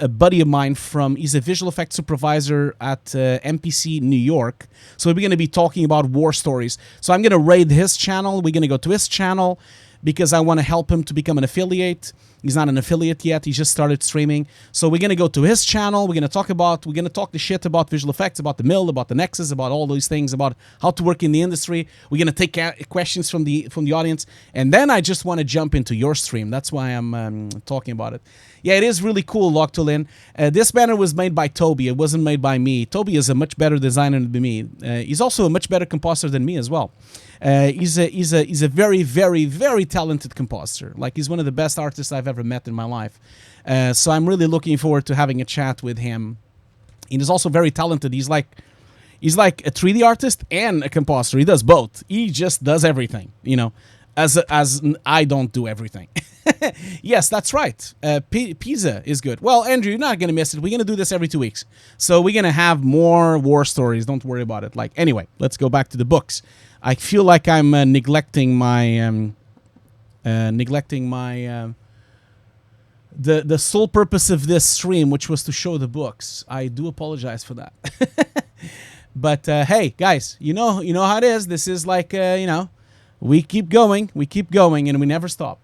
C: buddy of mine he's a visual effects supervisor at MPC New York. So we're going to be talking about war stories. So I'm going to raid his channel. We're going to go to his channel because I want to help him to become an affiliate. He's not an affiliate yet. He just started streaming. So we're going to go to his channel. We're going to talk the shit about visual effects, about the mill, about the Nexus, about all those things, about how to work in the industry. We're going to take questions from the audience. And then I just want to jump into your stream. That's why I'm talking about it. Yeah, it is really cool, Loctolin. This banner was made by Toby. It wasn't made by me. Toby is a much better designer than me. He's also a much better composer than me as well. He's a very, very, very talented composer. Like, he's one of the best artists I've ever met in my life. So I'm really looking forward to having a chat with him. And he's also very talented. He's like a 3D artist and a composer. He does both. He just does everything, you know, as I don't do everything. Yes, that's right. Pizza is good. Well, Andrew, you're not going to miss it. We're going to do this every 2 weeks. So we're going to have more war stories. Don't worry about it. Like, anyway, let's go back to the books. I feel like I'm neglecting my the sole purpose of this stream, which was to show the books. I do apologize for that. But hey, guys, you know how it is. This is like you know, we keep going, and we never stop.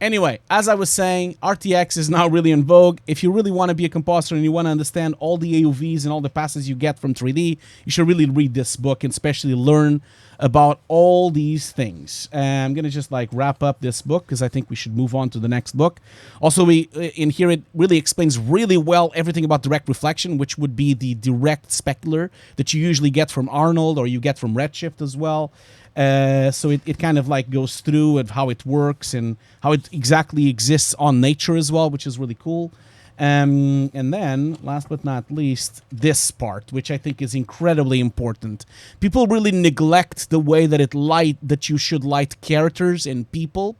C: Anyway, as I was saying, RTX is now really in vogue. If you really want to be a composer and you want to understand all the AOVs and all the passes you get from 3D, you should really read this book and especially learn about all these things. I'm going to just like wrap up this book because I think we should move on to the next book. Also, in here, it really explains really well everything about direct reflection, which would be the direct specular that you usually get from Arnold or you get from Redshift as well. So it kind of like goes through of how it works and how it exactly exists on nature as well, which is really cool. And then, last but not least, this part, which I think is incredibly important. People really neglect the way that you should light characters and people.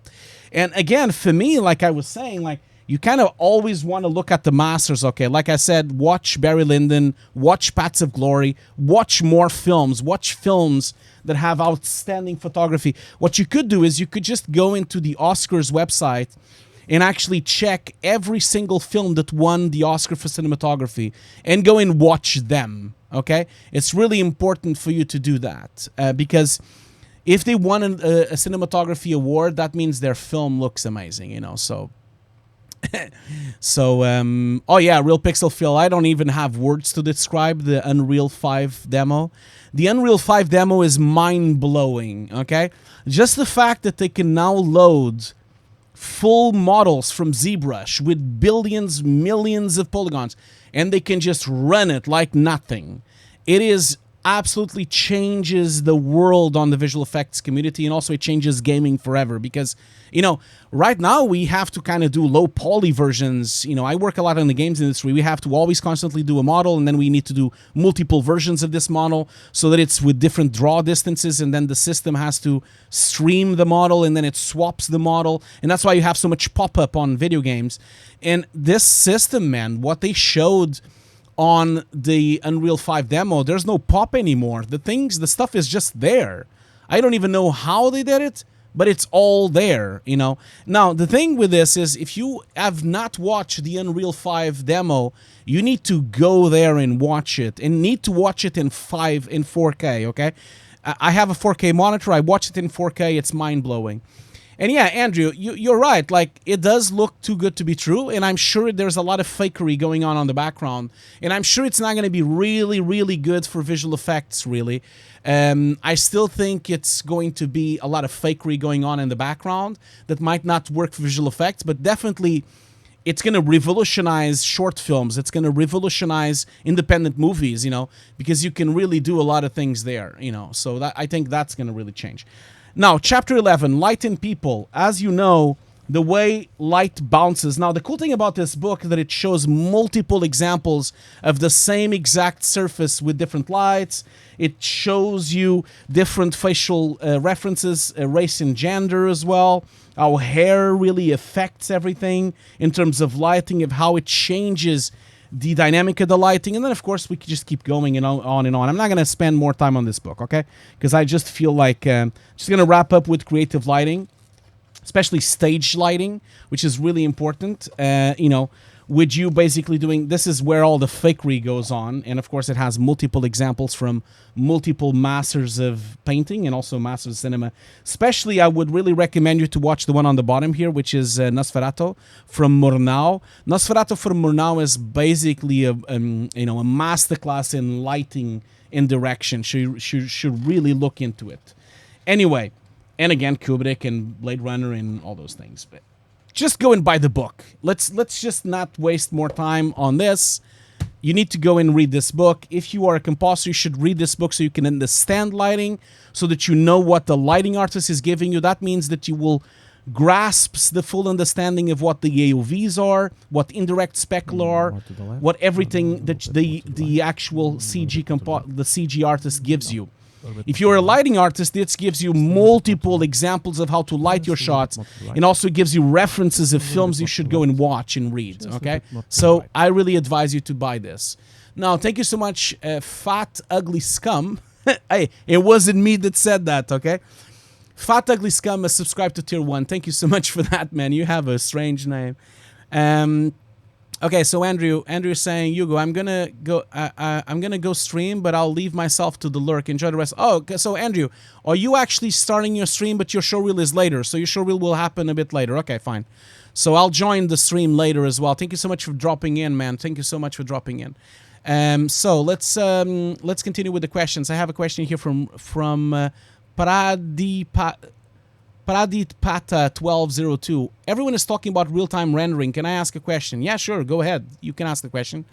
C: And again, for me, like I was saying, like, you kind of always want to look at the masters, okay? Like I said, watch Barry Lyndon, watch Paths of Glory, watch more films, watch films that have outstanding photography. What you could do is you could just go into the Oscars website and actually check every single film that won the Oscar for cinematography and go and watch them, okay? It's really important for you to do that because if they won a cinematography award, that means their film looks amazing, you know, so... oh yeah, Real Pixel Phil, I don't even have words to describe the Unreal 5 demo. The Unreal 5 demo is mind-blowing, okay? Just the fact that they can now load full models from ZBrush with billions, millions of polygons, and they can just run it like nothing. It is absolutely changes the world on the visual effects community, and also it changes gaming forever because, you know, right now we have to kind of do low poly versions. You know, I work a lot in the games industry. We have to always constantly do a model, and then we need to do multiple versions of this model so that it's with different draw distances, and then the system has to stream the model, and then it swaps the model, and that's why you have so much pop-up on video games. And this system, man, what they showed on the Unreal 5 demo, there's no pop anymore. The stuff is just there. I don't even know how they did it, but it's all there, you know. Now, the thing with this is if you have not watched the Unreal 5 demo, you need to go there and watch it, and need to watch it in 4K, okay? I have a 4K monitor. I watched it in 4K. It's mind-blowing. And yeah, Andrew, you're right. Like, it does look too good to be true, and I'm sure there's a lot of fakery going on the background, and I'm sure it's not going to be really, really good for visual effects, really. I still think it's going to be a lot of fakery going on in the background that might not work for visual effects, but definitely it's going to revolutionize short films. It's going to revolutionize independent movies, you know, because you can really do a lot of things there, you know. So that, I think that's going to really change. Now, Chapter 11, Light and People. As you know, the way light bounces. Now, the cool thing about this book is that it shows multiple examples of the same exact surface with different lights. It shows you different facial references, race and gender as well. How hair really affects everything in terms of lighting, of how it changes the dynamic of the lighting. And then, of course, we could just keep going and on and on. I'm not going to spend more time on this book, okay? Because I just feel like just going to wrap up with creative lighting, especially stage lighting, which is really important. You know, with you basically doing, this is where all the fakery goes on. And of course, it has multiple examples from multiple masters of painting and also masters of cinema. Especially, I would really recommend you to watch the one on the bottom here, which is Nosferatu from Murnau. Nosferatu from Murnau is basically a you know, a masterclass in lighting and direction. Should really look into it. Anyway, and again, Kubrick and Blade Runner and all those things. But just go and buy the book. Let's just not waste more time on this. You need to go and read this book. If you are a composer, you should read this book so you can understand lighting, so that you know what the lighting artist is giving you. That means that you will grasp the full understanding of what the AOVs are, what indirect specular are, what everything that the actual CG artist gives you. If you're a lighting artist, this gives you multiple examples of how to light your shots, and also gives you references of films you should go and watch and read, okay? So I really advise you to buy this. Now, thank you so much, Fat Ugly Scum. Hey, it wasn't me that said that, okay? Fat Ugly Scum has subscribed to Tier 1. Thank you so much for that, man. You have a strange name. Okay, so Andrew is saying, Hugo, I'm gonna go stream, but I'll leave myself to the lurk. Enjoy the rest. Oh, okay, so Andrew, are you actually starting your stream, but your showreel is later? So your showreel will happen a bit later. Okay, fine. So I'll join the stream later as well. Thank you so much for dropping in, man. Thank you so much for dropping in. So let's continue with the questions. I have a question here from Pradit Pata 1202. Everyone is talking about real-time rendering. Can I ask a question? Yeah, sure. Go ahead. You can ask the question.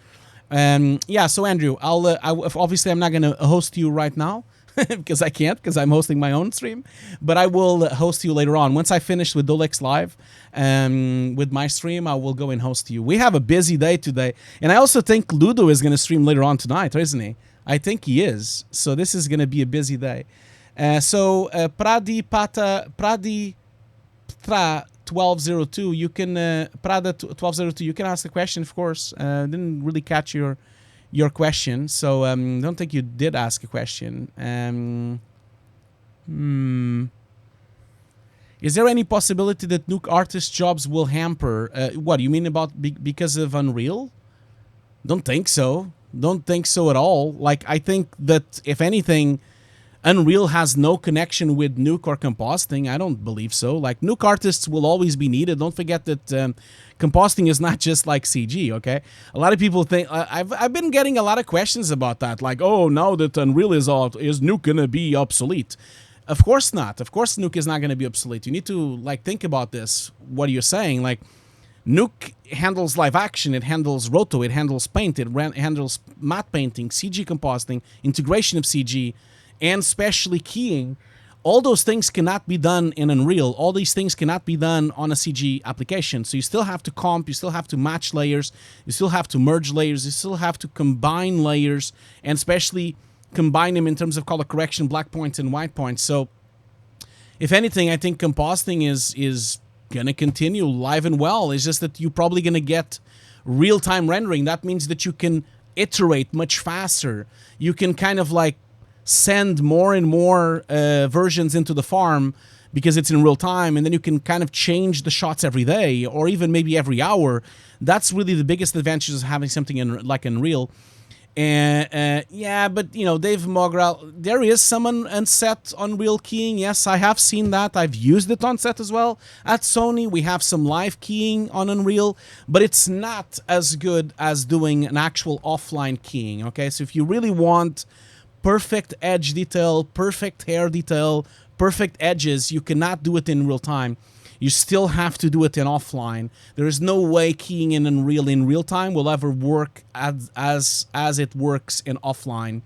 C: Yeah. So Andrew, obviously I'm not going to host you right now because I can't, because I'm hosting my own stream. But I will host you later on once I finish with Dolex Live. With my stream, I will go and host you. We have a busy day today, and I also think Ludo is going to stream later on tonight, isn't he? I think he is. So this is going to be a busy day. Pradi 1202, you can Prada 1202, you can ask the question, of course. Didn't really catch your question, so don't think you did ask a question. Is there any possibility that Nuke artist jobs will hamper? What do you mean about because of Unreal? Don't think so. Don't think so at all. Like, I think that if anything, Unreal has no connection with Nuke or compositing. I don't believe so. Like, Nuke artists will always be needed. Don't forget that compositing is not just like CG, okay? A lot of people think... I've been getting a lot of questions about that. Like, oh, now that Unreal is out, is Nuke going to be obsolete? Of course not. Of course Nuke is not going to be obsolete. You need to, like, think about this, what you're saying. Like, Nuke handles live action, it handles roto, it handles paint, it handles matte painting, CG compositing, integration of CG, and especially keying. All those things cannot be done in Unreal. All these things cannot be done on a CG application. So you still have to comp, you still have to match layers, you still have to merge layers, you still have to combine layers, and especially combine them in terms of color correction, black points and white points. So if anything, I think compositing is gonna continue live and well. It's just that you're probably gonna get real-time rendering. That means that you can iterate much faster. You can kind of like send more and more versions into the farm because it's in real time, and then you can kind of change the shots every day or even maybe every hour. That's really the biggest advantage of having something in like Unreal. And yeah, but you know, Dave Mogral, there is some unset Unreal keying. Yes, I have seen that. I've used it on set as well. At Sony, we have some live keying on Unreal, but it's not as good as doing an actual offline keying. Okay, so if you really want perfect edge detail, perfect hair detail, perfect edges, you cannot do it in real time. You still have to do it in offline. There is no way keying in Unreal in real time will ever work as it works in offline.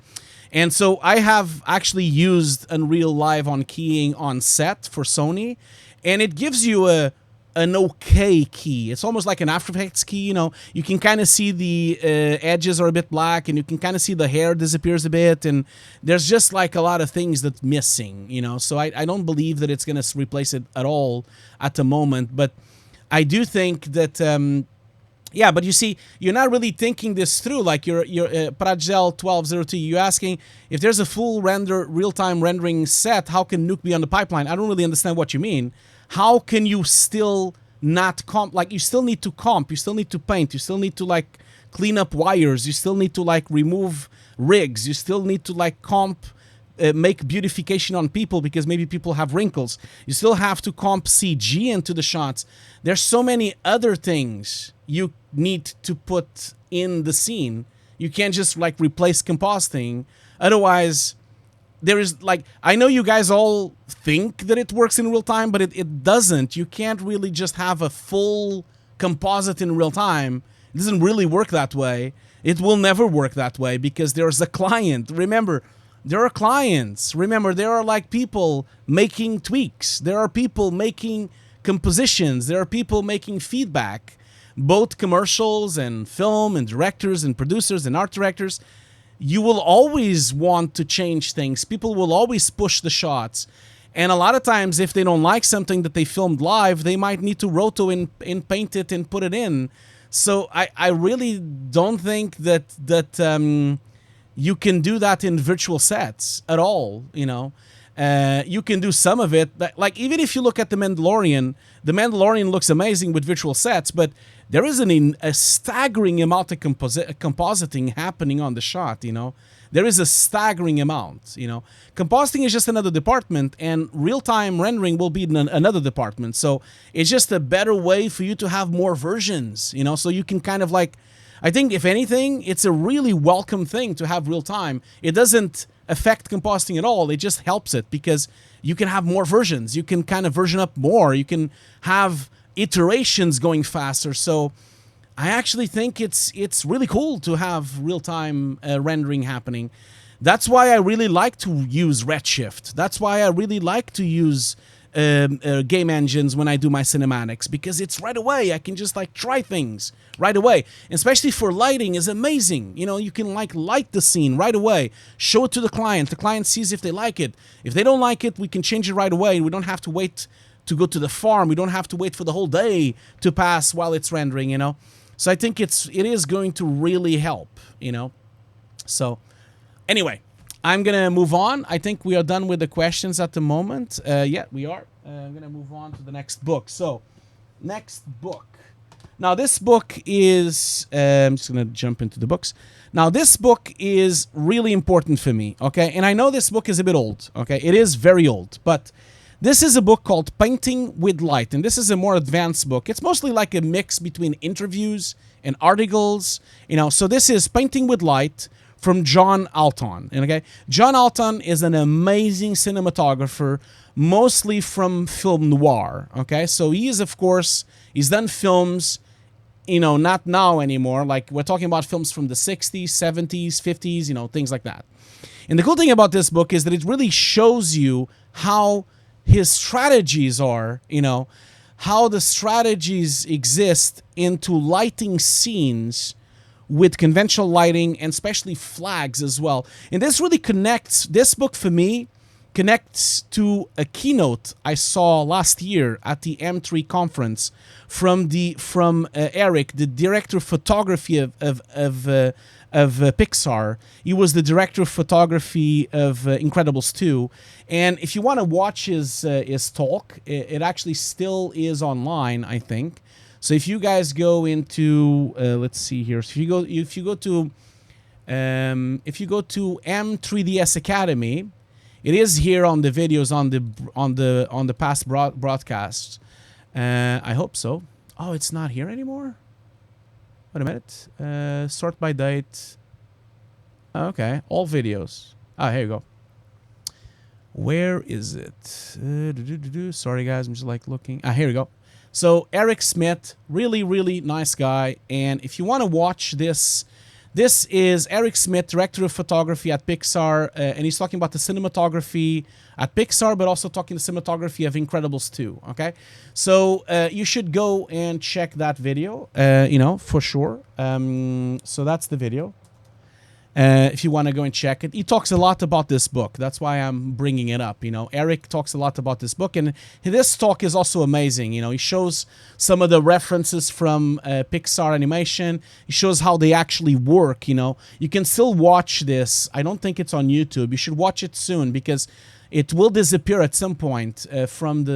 C: And so I have actually used Unreal Live on keying on set for Sony, and it gives you an okay key. It's almost like an After Effects key, you know. You can kind of see the edges are a bit black, and you can kind of see the hair disappears a bit, and there's just like a lot of things that's missing, you know. So I don't believe that it's going to replace it at all at the moment, but I do think that yeah, but you see, you're not really thinking this through. Like your Prajel 1202, you're asking if there's a full real-time rendering set, how can Nuke be on the pipeline? I don't really understand what you mean. How can you still not comp? Like, you still need to comp, you still need to paint, you still need to like clean up wires, you still need to like remove rigs, you still need to like comp, make beautification on people because maybe people have wrinkles. You still have to comp CG into the shots. There's so many other things you need to put in the scene. You can't just like replace compositing. Otherwise, there is like, I know you guys all think that it works in real time, but it doesn't. You can't really just have a full composite in real time. It doesn't really work that way. It will never work that way because there's a client. Remember, there are clients. Remember, there are like people making tweaks. There are people making compositions. There are people making feedback, both commercials and film and directors and producers and art directors. You will always want to change things. People will always push the shots. And a lot of times, if they don't like something that they filmed live, they might need to roto and paint it and put it in. So I really don't think that you can do that in virtual sets at all, you know. You can do some of it. Like, even if you look at The Mandalorian looks amazing with virtual sets, but there is a staggering amount of compositing happening on the shot, you know. There is a staggering amount, you know. Compositing is just another department, and real-time rendering will be another department. So it's just a better way for you to have more versions, you know, so you can kind of like, I think if anything, it's a really welcome thing to have real-time. It doesn't affect compositing at all. It just helps it because you can have more versions. You can kind of version up more. You can have iterations going faster. So I actually think it's really cool to have real-time rendering happening. That's why I really like to use Redshift. That's why I really like to use game engines when I do my cinematics, because it's right away. I can just like try things right away. And especially for lighting is amazing. You know, you can like light the scene right away, show it to the client. The client sees if they like it. If they don't like it, we can change it right away. We don't have to wait to go to the farm. We don't have to wait for the whole day to pass while it's rendering, you know. So I think it is going to really help, you know. So anyway, I'm going to move on. I think we are done with the questions at the moment. Yeah, we are. I'm going to move on to the next book. So, next book. Now, this book is... I'm just going to jump into the books. Now, this book is really important for me, okay? And I know this book is a bit old, okay? It is very old, but this is a book called Painting with Light, and this is a more advanced book. It's mostly like a mix between interviews and articles, you know. So this is Painting with Light from John Alton. And okay, John Alton is an amazing cinematographer, mostly from film noir. Okay, so he is, of course, he's done films, you know, not now anymore. Like, we're talking about films from the 60s, 70s, 50s, you know, things like that. And the cool thing about this book is that it really shows you how his strategies are, you know, how the strategies exist into lighting scenes with conventional lighting and especially flags as well. And this really connects, this book for me connects to a keynote I saw last year at the M3 conference from Eric, the director of photography of Pixar. He was the director of photography of Incredibles 2. And if you want to watch his talk, it actually still is online, I think. So if you guys go into let's see here. So if you go to M3DS Academy, it is here on the videos on the past broadcasts. I hope so. Oh, it's not here anymore. Wait a minute. Sort by date. Okay, all videos. Ah, here you go. Where is it? Sorry, guys. I'm just like looking. Ah, here we go. So Eric Smith, really, really nice guy. And if you want to watch this, this is Eric Smith, director of photography at Pixar, and he's talking about the cinematography at Pixar, but also talking the cinematography of Incredibles 2. Okay, so you should go and check that video, you know, for sure. So that's the video. If you want to go and check it. He talks a lot about this book. That's why I'm bringing it up. You know, Eric talks a lot about this book, and this talk is also amazing. You know, he shows some of the references from Pixar animation. He shows how they actually work. You know, you can still watch this. I don't think it's on YouTube. You should watch it soon because it will disappear at some point from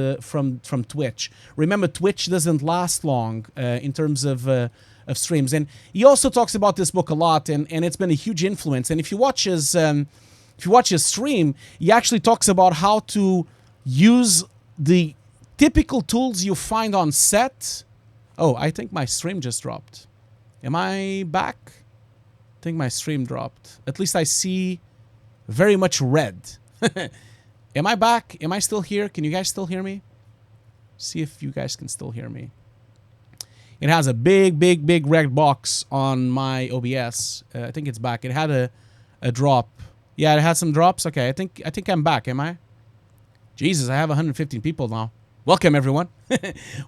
C: Twitch. Remember, Twitch doesn't last long in terms of streams. And he also talks about this book a lot, and it's been a huge influence. And if you watch his stream, he actually talks about how to use the typical tools you find on set. Oh, I think my stream just dropped. Am I back? I think my stream dropped. At least I see very much red. Am I back? Am I still here? Can you guys still hear me? See if you guys can still hear me. It has a big red box on my OBS. I think it's back. It had a drop. Yeah, it had some drops. Okay, I think I'm back. Am I? Jesus, I have 115 people now. Welcome, everyone.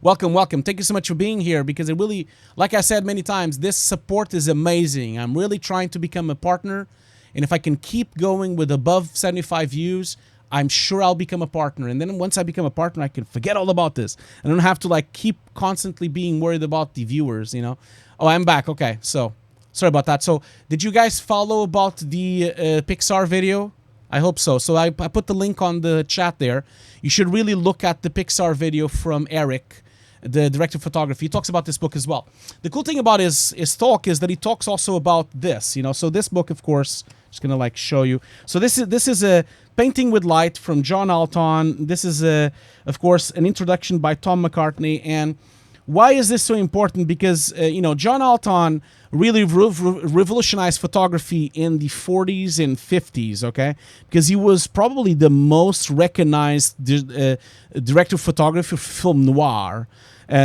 C: welcome. Thank you so much for being here because it really, like I said many times, this support is amazing. I'm really trying to become a partner. And if I can keep going with above 75 views, I'm sure I'll become a partner. And then once I become a partner, I can forget all about this. I don't have to like keep constantly being worried about the viewers, you know. Oh, I'm back. Okay, so sorry about that. So did you guys follow about the Pixar video? I hope so. So I put the link on the chat there. You should really look at the Pixar video from Eric, the director of photography. He talks about this book as well. The cool thing about his talk is that he talks also about this, you know. So this book, of course, just gonna like show you. So this is a Painting with Light from John Alton. This is of course an introduction by Tom McCartney. And why is this so important? Because you know, John Alton really revolutionized photography in the 40s and 50s. Okay, because he was probably the most recognized director of photography for film noir.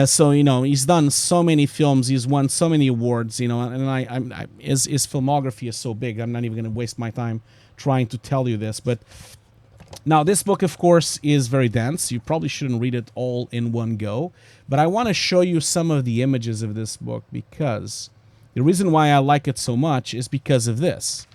C: So you know, he's done so many films, he's won so many awards, you know, and his filmography is so big. I'm not even going to waste my time trying to tell you this. But now this book, of course, is very dense. You probably shouldn't read it all in one go. But I want to show you some of the images of this book because the reason why I like it so much is because of this.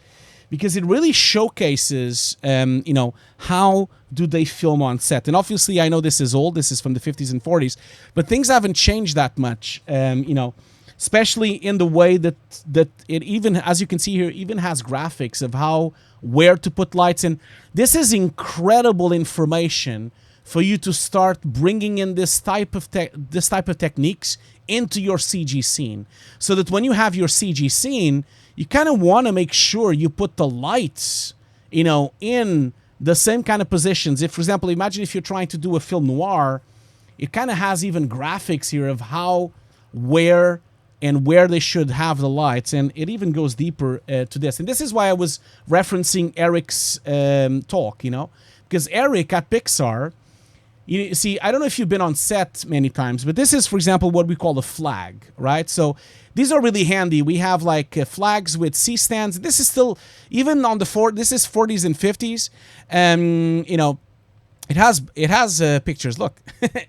C: Because it really showcases, you know, how do they film on set. And obviously, I know this is old. This is from the 50s and 40s. But things haven't changed that much, you know, especially in the way that it even, as you can see here, even has graphics of where to put lights in. This is incredible information for you to start bringing in this type of techniques into your CG scene. So that when you have your CG scene, you kind of want to make sure you put the lights, you know, in the same kind of positions. If, for example, imagine if you're trying to do a film noir, it kind of has even graphics here of how, where they should have the lights. And it even goes deeper to this. And this is why I was referencing Eric's talk, you know, because Eric at Pixar, you see, I don't know if you've been on set many times, but this is, for example, what we call a flag, right? So these are really handy. We have like flags with C-stands. This is still, even on the this is 40s and 50s. You know, it has pictures. Look,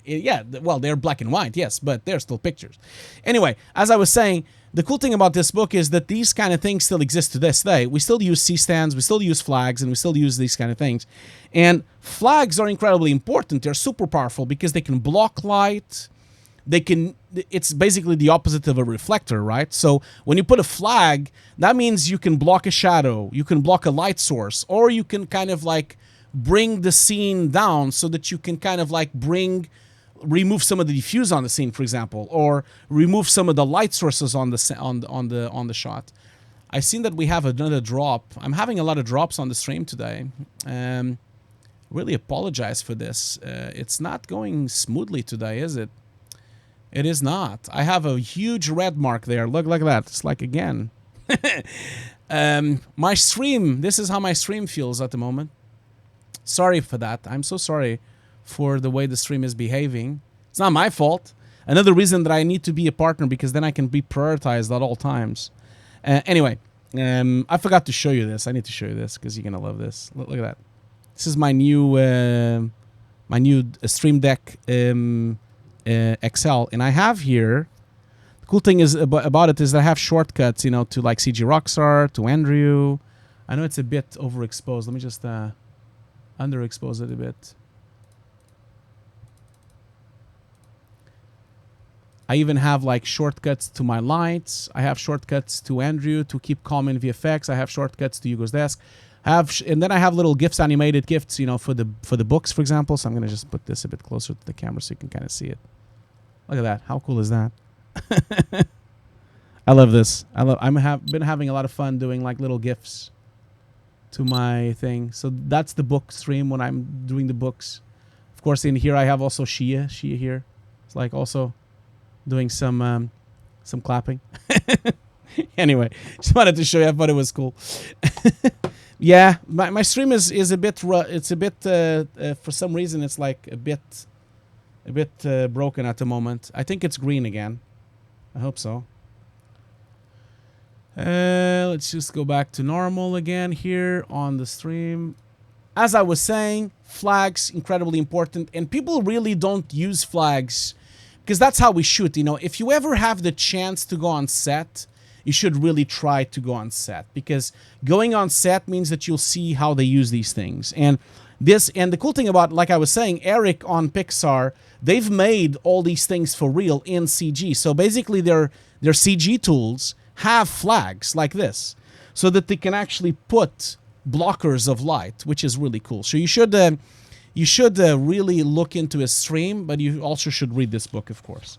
C: yeah, well, they're black and white, yes, but they're still pictures. Anyway, as I was saying, the cool thing about this book is that these kind of things still exist to this day. We still use C-stands, we still use flags, and we still use these kind of things. And flags are incredibly important. They're super powerful because they can block light. It's basically the opposite of a reflector, right? So when you put a flag, that means you can block a shadow, you can block a light source, or you can kind of like bring the scene down so that you can kind of like remove some of the diffuse on the scene, for example, or remove some of the light sources on the shot. I've seen that we have another drop. I'm having a lot of drops on the stream today. Really apologize for this. It's not going smoothly today, is it? It is not. I have a huge red mark there. Look at that. It's like again. My stream. This is how my stream feels at the moment. Sorry for that. I'm so sorry for the way the stream is behaving. It's not my fault. Another reason that I need to be a partner, because then I can be prioritized at all times. Anyway, I forgot to show you this. I need to show you this because you're gonna love this. Look at that. This is my new Stream Deck XL, and I have here. The cool thing is about it is that I have shortcuts, you know, to like CG Rockstar, to Andrew. I know it's a bit overexposed. Let me just underexpose it a bit. I even have like shortcuts to my lights. I have shortcuts to Andrew to keep calm in VFX. I have shortcuts to Hugo's desk. And then I have little GIFs, animated GIFs, you know, for the books, for example. So I'm gonna just put this a bit closer to the camera so you can kind of see it. Look at that. How cool is that? I love this. Been having a lot of fun doing like little GIFs to my thing. So that's the book stream when I'm doing the books. Of course, in here I have also Shia here. It's like also doing some clapping. Anyway, just wanted to show you. I thought it was cool. Yeah, my stream is a bit it's a bit for some reason it's like a bit broken at the moment. I think it's green again. I hope so. Let's just go back to normal again here on the stream. As I was saying, flags incredibly important, and people really don't use flags because that's how we shoot. You know, if you ever have the chance to go on set, you should really try to go on set, because going on set means that you'll see how they use these things. And the cool thing about, like I was saying, Eric on Pixar, they've made all these things for real in CG. So basically their CG tools have flags like this so that they can actually put blockers of light, which is really cool. So you should really look into his stream, but you also should read this book, of course.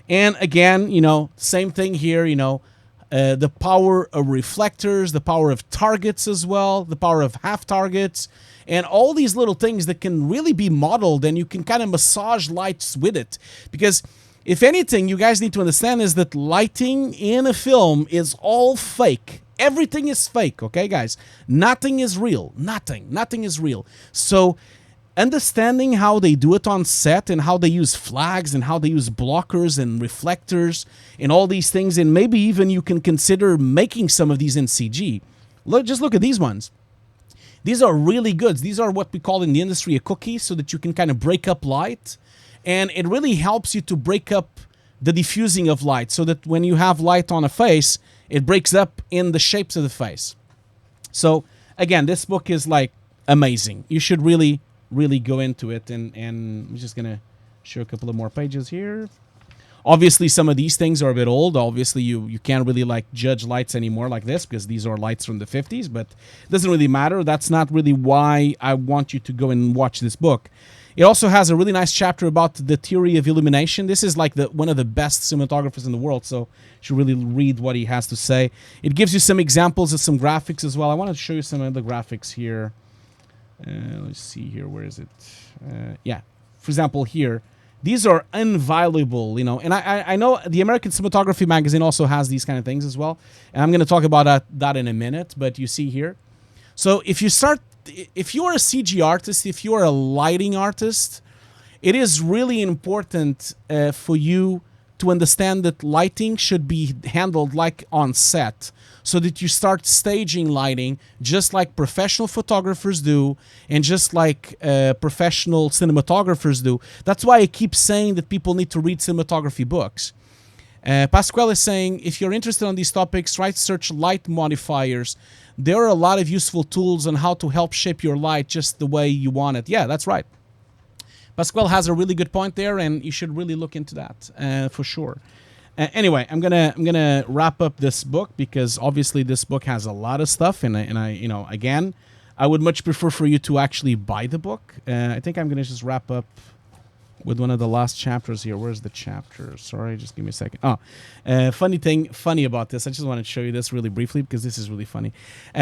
C: And again, you know, same thing here, you know, the power of reflectors, the power of targets as well, the power of half targets, and all these little things that can really be modeled, and you can kind of massage lights with it. Because if anything, you guys need to understand is that lighting in a film is all fake. Everything is fake, okay, guys? Nothing is real. Nothing is real. So understanding how they do it on set and how they use flags and how they use blockers and reflectors and all these things, and maybe even you can consider making some of these in CG. Just look at these ones. These are really good. These are what we call in the industry a cookie, so that you can kind of break up light. And it really helps you to break up the diffusing of light, so that when you have light on a face, it breaks up in the shapes of the face. So again, this book is like amazing. You should really go into it, and I'm just gonna show a couple of more pages here. Obviously some of these things are a bit old. Obviously you can't really like judge lights anymore like this, because these are lights from the 50s, but it doesn't really matter. That's not really why I want you to go and watch this book. It also has a really nice chapter about the theory of illumination. This is like one of the best cinematographers in the world, so you should really read what he has to say. It gives you some examples of some graphics as well. I want to show you some of the graphics here. Let's see here. Where is it? Yeah. For example, here. These are invaluable, you know. And I know the American Cinematography magazine also has these kind of things as well. And I'm going to talk about that in a minute. But you see here. So if you are a CG artist, if you are a lighting artist, it is really important for you to understand that lighting should be handled like on set, so that you start staging lighting just like professional photographers do, and just like professional cinematographers do. That's why I keep saying that people need to read cinematography books. Pasquale is saying, if you're interested on these topics, try to search light modifiers. There are a lot of useful tools on how to help shape your light just the way you want it. Yeah, that's right. Pasquale has a really good point there, and you should really look into that for sure. Anyway, I'm gonna wrap up this book because obviously this book has a lot of stuff, and I you know, again, I would much prefer for you to actually buy the book. I think I'm gonna just wrap up with one of the last chapters here. Where's the chapter? Sorry, just give me a second. Funny about this. I just wanted to show you this really briefly because this is really funny.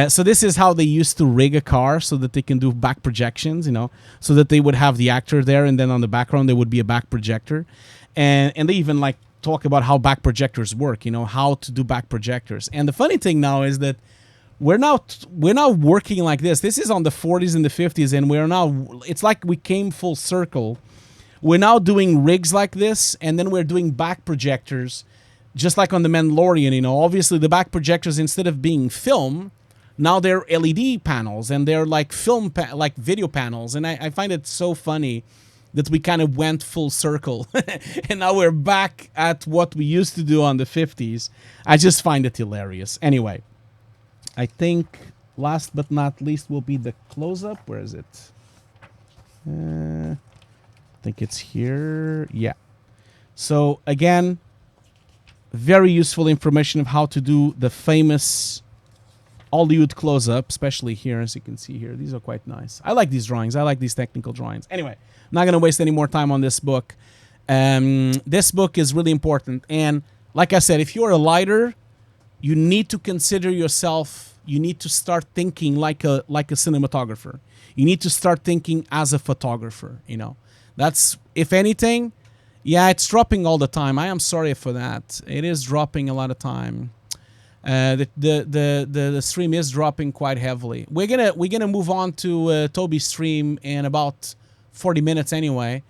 C: So this is how they used to rig a car so that they can do back projections, you know, so that they would have the actor there and then on the background there would be a back projector. And they even like talk about how back projectors work, you know, how to do back projectors. And the funny thing now is that we're now working like this. This is on the 40s and the 50s, and it's like we came full circle. We're now doing rigs like this, and then we're doing back projectors, just like on The Mandalorian, you know. Obviously, the back projectors, instead of being film, now they're LED panels, and they're like like video panels. And I find it so funny that we kind of went full circle, and now we're back at what we used to do on the 50s. I just find it hilarious. Anyway, I think last but not least will be the close-up. Where is it? I think it's here. Yeah. So again, very useful information of how to do the famous Hollywood close-up, especially here, as you can see here. These are quite nice. I like these drawings. I like these technical drawings. Anyway, I'm not going to waste any more time on this book. This book is really important. And like I said, if you're a lighter, you need to consider yourself, you need to start thinking like a cinematographer. You need to start thinking as a photographer, you know. That's, if anything, yeah, it's dropping all the time. I am sorry for that. It is dropping a lot of time. The stream is dropping quite heavily. We're gonna move on to Toby's stream in about 40 minutes anyway.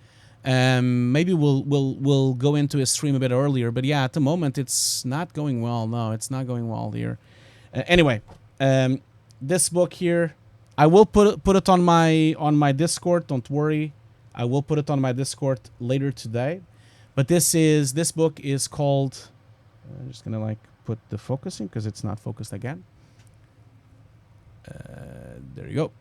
C: Maybe we'll go into his stream a bit earlier. But yeah, at the moment it's not going well. No, it's not going well here. Anyway, this book here, I will put it on my Discord. Don't worry. I will put it on my Discord later today. But this book is called, I'm just gonna like put the focusing because it's not focused again. There you go.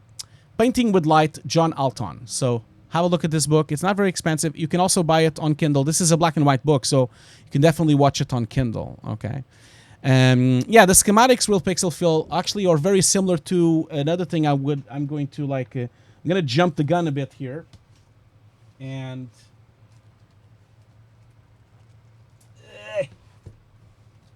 C: Painting with Light, John Alton. So have a look at this book. It's not very expensive. You can also buy it on Kindle. This is a black and white book, so you can definitely watch it on Kindle. Okay. Yeah, the schematics, Real Pixel Fill, actually are very similar to another thing I'm going to like, I'm going to jump the gun a bit here. And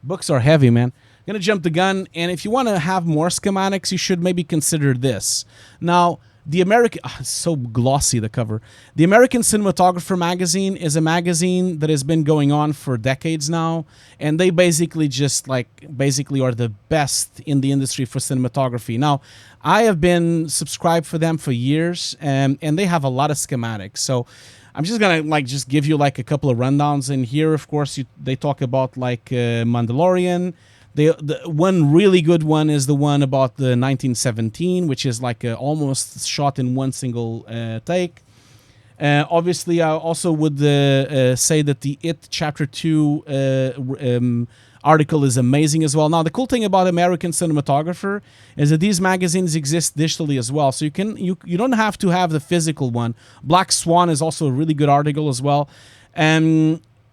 C: books are heavy, man. I'm gonna jump the gun, and if you want to have more schematics, you should maybe consider this. Now, the American, so glossy the cover. The American Cinematographer magazine is a magazine that has been going on for decades now, and they basically are the best in the industry for cinematography. Now, I have been subscribed for them for years, and they have a lot of schematics. So I'm just gonna just give you like a couple of rundowns. And here, of course, they talk about like Mandalorian. The one really good one is the one about the 1917, which is like almost shot in one single take. Obviously, I also would say that the It Chapter 2 article is amazing as well. Now, the cool thing about American Cinematographer is that these magazines exist digitally as well. So you don't have to have the physical one. Black Swan is also a really good article as well.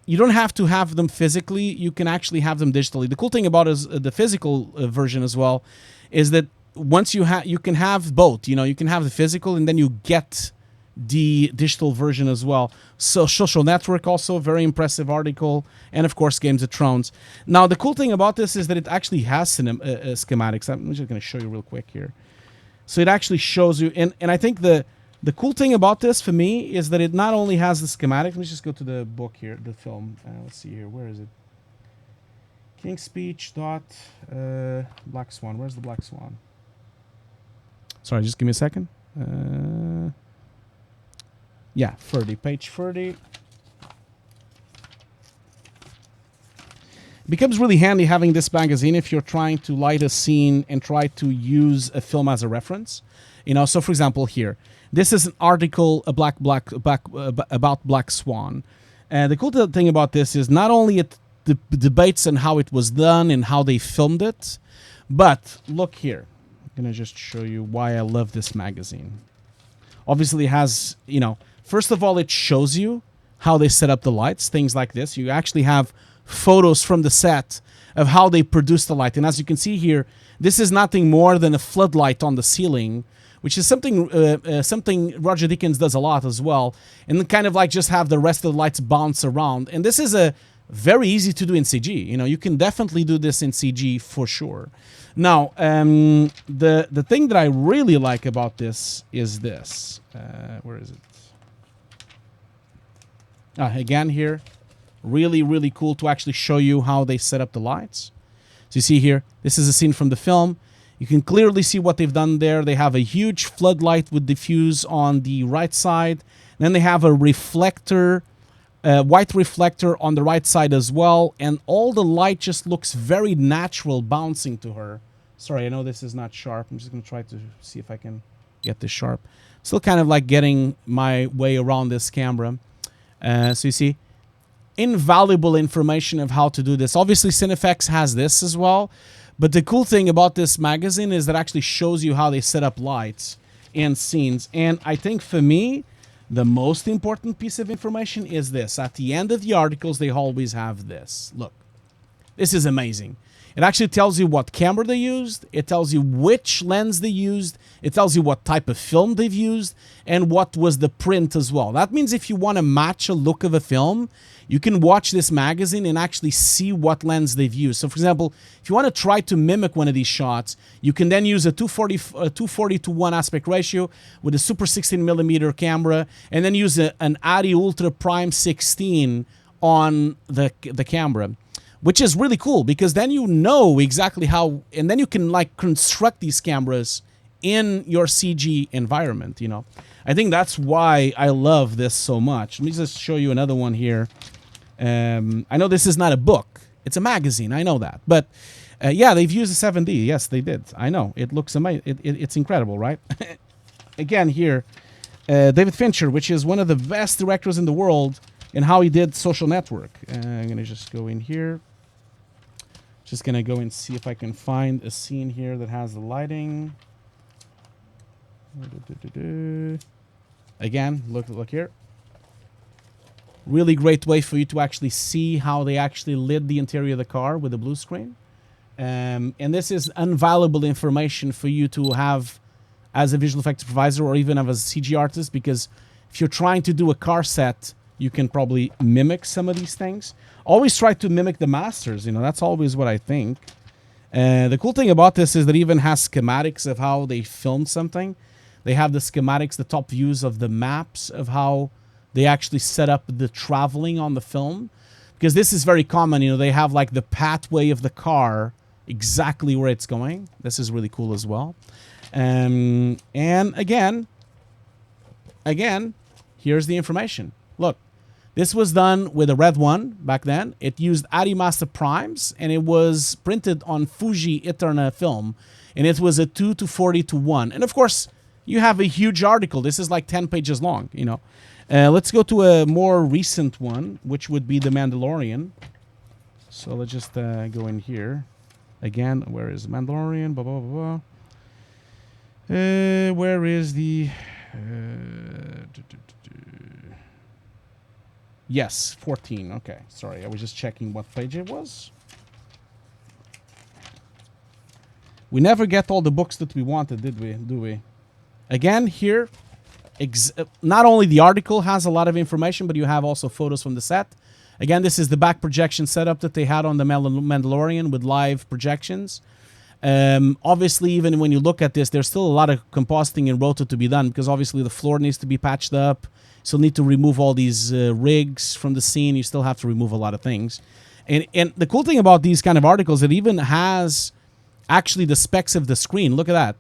C: You don't have to have them physically. You can actually have them digitally. The cool thing about the physical version as well is that once you can have both. You know, you can have the physical and then you get the digital version as well. So Social Network, also a very impressive article, and of course Games of Thrones. Now the cool thing about this is that it actually has schematics. I'm just going to show you real quick here. So it actually shows you, and I think the cool thing about this for me is that it not only has the schematic. Let me just go to the book here, the film. Let's see here. Where is it? King's Speech. Black Swan. Where's the Black Swan? Sorry, just give me a second. Yeah, 30, page 30. It becomes really handy having this magazine if you're trying to light a scene and try to use a film as a reference. You know, so for example here, this is an article about Black Swan. And the cool thing about this is not only it debates on how it was done and how they filmed it. But look here. I'm going to just show you why I love this magazine. Obviously, it has, you know, first of all, it shows you how they set up the lights, things like this. You actually have photos from the set of how they produce the light. And as you can see here, this is nothing more than a floodlight on the ceiling, which is something Roger Deakins does a lot as well. And then kind of like just have the rest of the lights bounce around. And this is a very easy to do in CG. You know, you can definitely do this in CG for sure. Now, the thing that I really like about this is this. Where is it? Again here, really cool to actually show you how they set up the lights. So you see here, this is a scene from the film. You can clearly see what they've done there. They have a huge floodlight with diffuse on the right side. Then they have a reflector, white reflector on the right side as well. And all the light just looks very natural bouncing to her. Sorry, I know this is not sharp. I'm just going to try to see if I can get this sharp. Still kind of like getting my way around this camera. So you see, invaluable information of how to do this. Obviously, Cinefx has this as well. But the cool thing about this magazine is that it actually shows you how they set up lights and scenes. And I think for me, the most important piece of information is this. At the end of the articles, they always have this. Look, this is amazing. It actually tells you what camera they used. It tells you which lens they used. It tells you what type of film they've used and what was the print as well. That means if you want to match a look of a film, you can watch this magazine and actually see what lens they've used. So, for example, if you want to try to mimic one of these shots, you can then use a 240 to 1 aspect ratio with a Super 16mm camera and then use an ARRI Ultra Prime 16 on the camera, which is really cool because then you know exactly how, and then you can like construct these cameras in your CG environment, you know. I think that's why I love this so much. Let me just show you another one here. I know this is not a book. It's a magazine. I know that. But yeah, they've used a 7D. Yes, they did. I know. It looks amazing. It's incredible, right? Again, here, David Fincher, which is one of the best directors in the world, and how he did Social Network. I'm going to just go in here. Just going to go and see if I can find a scene here that has the lighting. Again, look here. Really great way for you to actually see how they actually lit the interior of the car with a blue screen. And this is invaluable information for you to have as a visual effects supervisor or even as a CG artist, because if you're trying to do a car set, you can probably mimic some of these things. Always try to mimic the masters, you know, that's always what I think. The cool thing about this is that it even has schematics of how they filmed something. They have the schematics, the top views of the maps of how they actually set up the traveling on the film. Because this is very common, you know, they have like the pathway of the car, exactly where it's going. This is really cool as well. And again, here's the information. Look, this was done with a red one back then. It used ARRI Master Primes, and it was printed on Fuji Eterna film. And it was a 2:40 to 1. And of course, you have a huge article. This is like 10 pages long, you know. Let's go to a more recent one, which would be The Mandalorian. So let's just go in here. Again, where is Mandalorian? Blah, blah, blah, blah. Where is the... Yes, 14. Okay, sorry. I was just checking what page it was. We never get all the books that we wanted, did we? Do we? Again, here, not only the article has a lot of information, but you have also photos from the set. Again, this is the back projection setup that they had on the Mandalorian with live projections. Obviously, even when you look at this, there's still a lot of compositing and roto to be done, because obviously the floor needs to be patched up. Still need to remove all these rigs from the scene. You still have to remove a lot of things. And the cool thing about these kind of articles, it even has actually the specs of the screen. Look at that.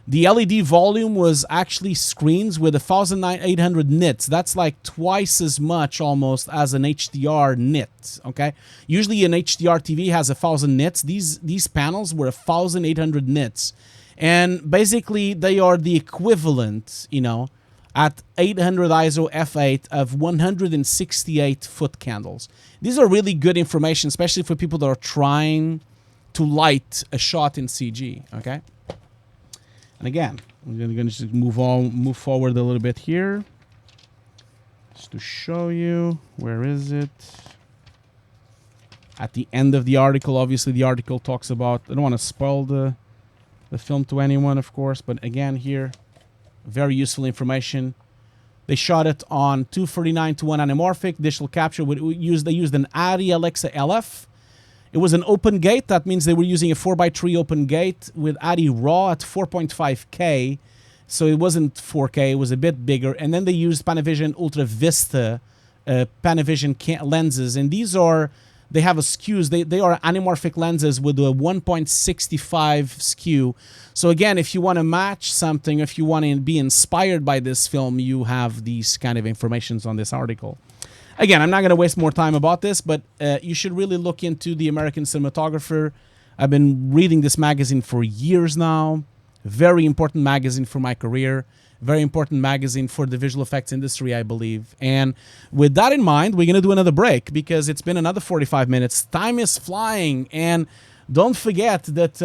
C: The LED volume was actually screens with 1,800 nits. That's like twice as much almost as an HDR nit, okay? Usually an HDR TV has 1,000 nits. These panels were 1,800 nits. And basically they are the equivalent, you know, at 800 ISO f8 of 168 foot candles. These are really good information, especially for people that are trying to light a shot in CG, okay? And again, I'm going to just move forward a little bit here. Just to show you, where is it? At the end of the article, obviously the article talks about, I don't want to spoil the film to anyone, of course, but again here, very useful information. They shot it on 249 to 1 anamorphic digital capture. They used an ARRI Alexa LF. It was an open gate. That means they were using a 4x3 open gate with ARRI RAW at 4.5K. So it wasn't 4K, it was a bit bigger. And then they used Panavision Ultra Vista Panavision lenses. And these are, they have a skews. They are anamorphic lenses with a 1.65 skew. So again, if you want to match something, if you want to be inspired by this film, you have these kind of informations on this article. Again, I'm not going to waste more time about this, but you should really look into the American Cinematographer. I've been reading this magazine for years now. Very important magazine for my career. Very important magazine for the visual effects industry, I believe. And with that in mind, we're going to do another break because it's been another 45 minutes. Time is flying. And don't forget that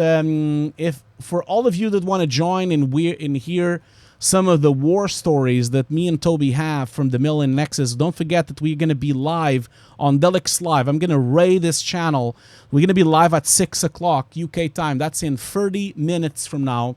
C: if for all of you that want to join and hear some of the war stories that me and Toby have from the mill in Nexus, don't forget that we're going to be live on Delix Live. I'm going to raid this channel. We're going to be live at 6 o'clock UK time. That's in 30 minutes from now.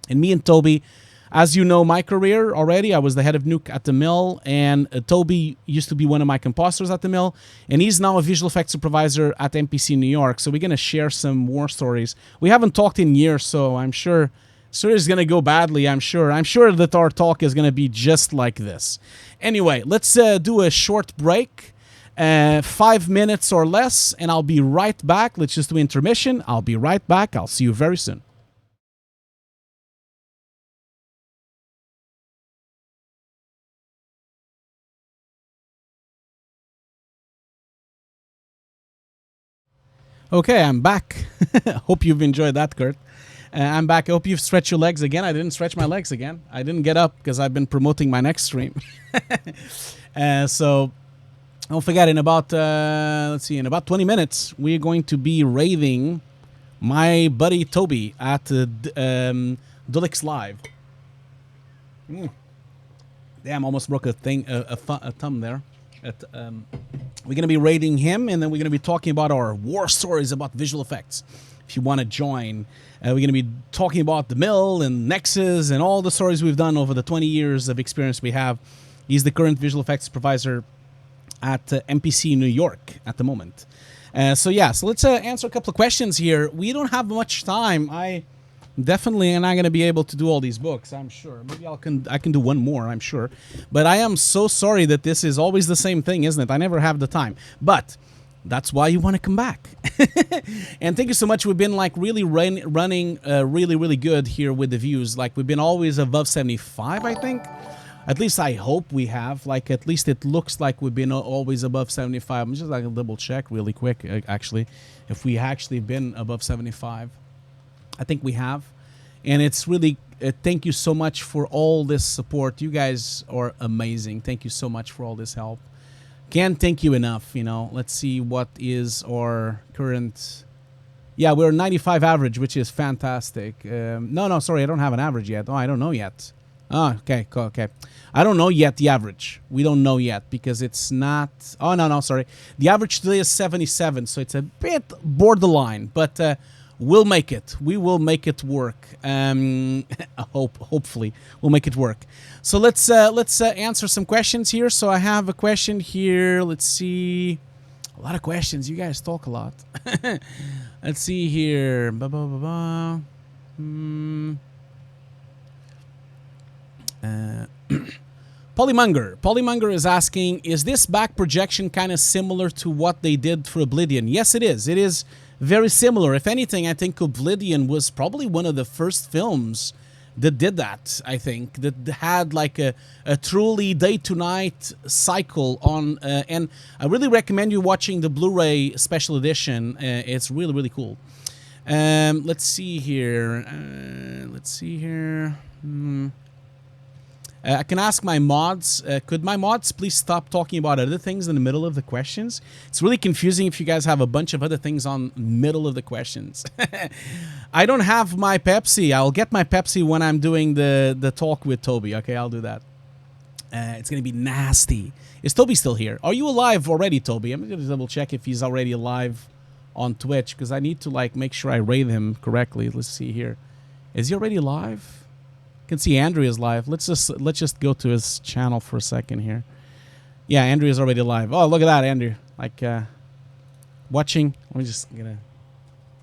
C: And me and Toby, as you know my career already, I was the head of Nuke at the mill, and Toby used to be one of my compositors at the mill, and he's now a visual effects supervisor at MPC New York. So we're going to share some war stories. We haven't talked in years, so I'm sure it's going to go badly, I'm sure. I'm sure that our talk is going to be just like this. Anyway, let's do a short break, 5 minutes or less, and I'll be right back. Let's just do intermission. I'll be right back. I'll see you very soon. Okay, I'm back. Hope you've enjoyed that, Kurt. I'm back. I hope you've stretched your legs again. I didn't stretch my legs again. I didn't get up because I've been promoting my next stream. So don't forget, in about, let's see, in about 20 minutes, we're going to be raiding my buddy Toby at Delix Live. Damn, almost broke a thumb there. We're going to be raiding him, and then we're going to be talking about our war stories about visual effects. If you want to join, we're going to be talking about the mill and Nexus and all the stories we've done over the 20 years of experience we have. He's the current visual effects supervisor at MPC New York at the moment. So let's answer a couple of questions here. We don't have much time. I definitely am not going to be able to do all these books, I'm sure. Maybe I can do one more, I'm sure. But I am so sorry that this is always the same thing, isn't it? I never have the time. But that's why you want to come back. And thank you so much. We've been like really running really good here with the views. Like we've been always above 75, I think. At least I hope we have. Like at least it looks like we've been always above 75. I'm just like a double check really quick, actually, if we actually been above 75. I think we have. And it's really, thank you so much for all this support. You guys are amazing. Thank you so much for all this help. Can't thank you enough, you know. Let's see what is our current... Yeah, we're 95 average, which is fantastic. No, sorry, I don't have an average yet. Oh, I don't know yet. Oh, okay, cool, okay. I don't know yet the average. We don't know yet because it's not... Oh, no, sorry. The average today is 77, so it's a bit borderline, but... we'll make it. We will make it work. Hopefully, we'll make it work. So let's answer some questions here. So I have a question here. Let's see. A lot of questions. You guys talk a lot. Let's see here. Polymonger is asking, is this back projection kind of similar to what they did for Oblivion? Yes, it is. It is very similar. If anything, I think Oblivion was probably one of the first films that did that, I think, that had like a truly day-to-night cycle on, and I really recommend you watching the Blu-ray special edition. It's really cool. Let's see here. I can ask my mods. Could my mods please stop talking about other things in the middle of the questions? It's really confusing if you guys have a bunch of other things on middle of the questions. I don't have my Pepsi. I'll get my Pepsi when I'm doing the talk with Toby. Okay, I'll do that. It's going to be nasty. Is Toby still here? Are you alive already, Toby? I'm going to double check if he's already alive on Twitch because I need to like make sure I rate him correctly. Let's see here. Is he already live? Can see Andrew is live. Let's just go to his channel for a second here. Yeah, Andrew is already live. Oh, look at that, Andrew. Like watching. Let me just gonna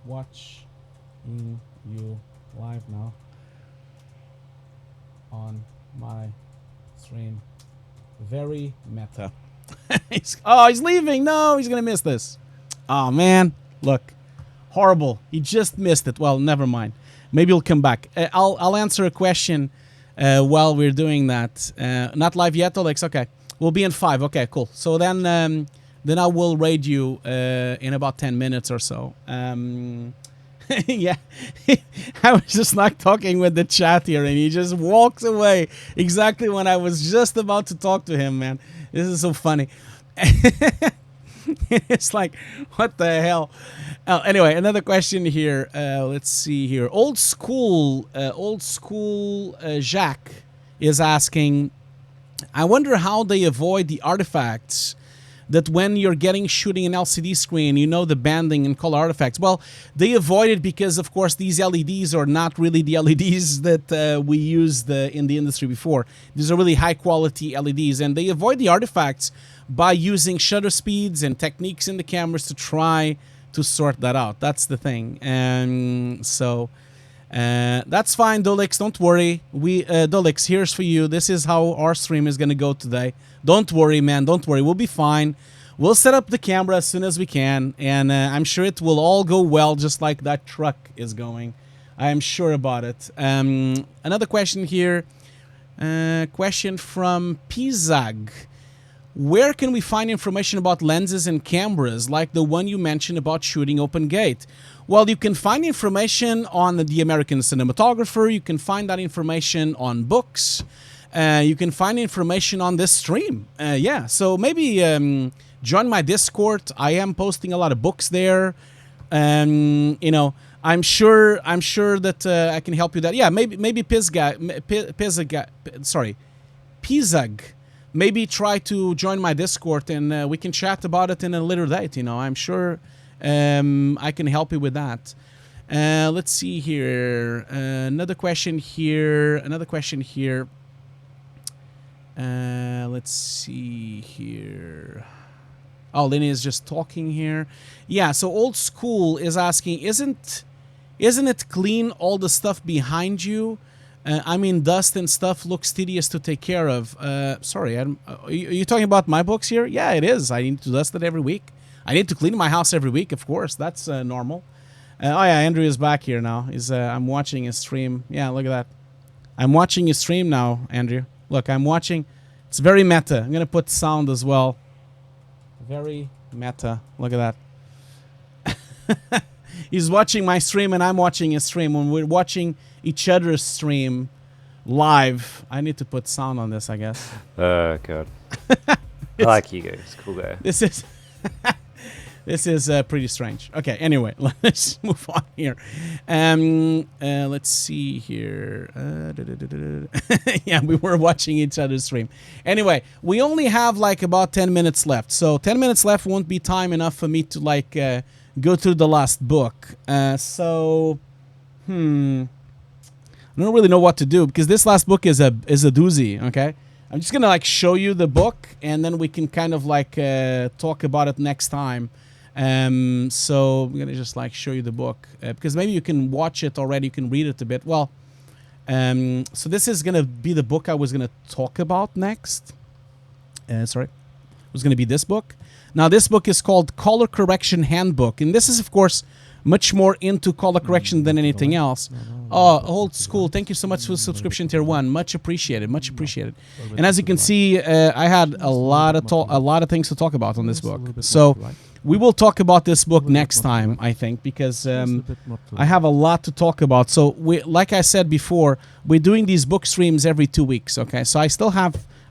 C: watch you live now on my stream. Very meta. He's leaving. No, he's gonna miss this. Oh man, look, horrible. He just missed it. Well, never mind. Maybe he'll come back. I'll answer a question while we're doing that. Not live yet, Alex. Okay, we'll be in 5. Okay, cool. So then I will raid you in about 10 minutes or so. Yeah, I was just not talking with the chat here, and he just walks away exactly when I was just about to talk to him. Man, this is so funny. It's like, what the hell? Anyway, another question here. Let's see here. Old school Jacques is asking, I wonder how they avoid the artifacts that when you're shooting an LCD screen, you know, the banding and color artifacts. Well, they avoid it because, of course, these LEDs are not really the LEDs that we used in the industry before. These are really high-quality LEDs, and they avoid the artifacts by using shutter speeds and techniques in the cameras to try to sort that out. That's the thing. And so that's fine, Dolix. Don't worry. Dolix, here's for you. This is how our stream is going to go today. Don't worry, man. Don't worry. We'll be fine. We'll set up the camera as soon as we can, and I'm sure it will all go well, just like that truck is going. I am sure about it. Another question here. Question from Pizag. Where can we find information about lenses and cameras, like the one you mentioned about shooting open gate? Well, you can find information on the American Cinematographer. You can find that information on books. You can find information on this stream. Yeah, so maybe join my Discord. I am posting a lot of books there. You know, I'm sure that I can help you. That yeah, maybe Pizag. Maybe try to join my Discord and we can chat about it in a later date. You know, I'm sure I can help you with that. Let's see here. Another question here. Let's see here. Oh, Lenny is just talking here. Yeah, so Old School is asking, isn't it clean, all the stuff behind you? I mean, dust and stuff looks tedious to take care of. Sorry, are you talking about my books here? Yeah, it is. I need to dust it every week. I need to clean my house every week, of course. That's normal. Oh yeah, Andrew is back here now. I'm watching his stream. Yeah, look at that. I'm watching his stream now, Andrew. Look, I'm watching. It's very meta. I'm going to put sound as well. Very meta. Look at that. He's watching my stream and I'm watching his stream. When we're watching each other's stream live, I need to put sound on this, I guess.
D: Oh, God. I like you guys. Cool guy.
C: This is... This is pretty strange. Okay, anyway, let's move on here. Let's see here. Yeah, we were watching each other's stream. Anyway, we only have like about 10 minutes left. So 10 minutes left won't be time enough for me to like go through the last book. I don't really know what to do because this last book is a doozy, okay? I'm just gonna like show you the book and then we can kind of like talk about it next time. So I'm gonna just like show you the book because maybe you can watch it already. You can read it a bit. Well, so this is gonna be the book I was gonna talk about next. Sorry, it was gonna be this book. Now this book is called Color Correction Handbook, and this is of course much more into color correction than anything else. Oh, Old School, thank you so much for the subscription tier 1. Much appreciated, much appreciated. And as you can see, I had a lot of things to talk about on this book. So we will talk about this book next time, I think, because I have a lot to talk about. So, like I said before, we're doing these book streams every 2 weeks, okay? So I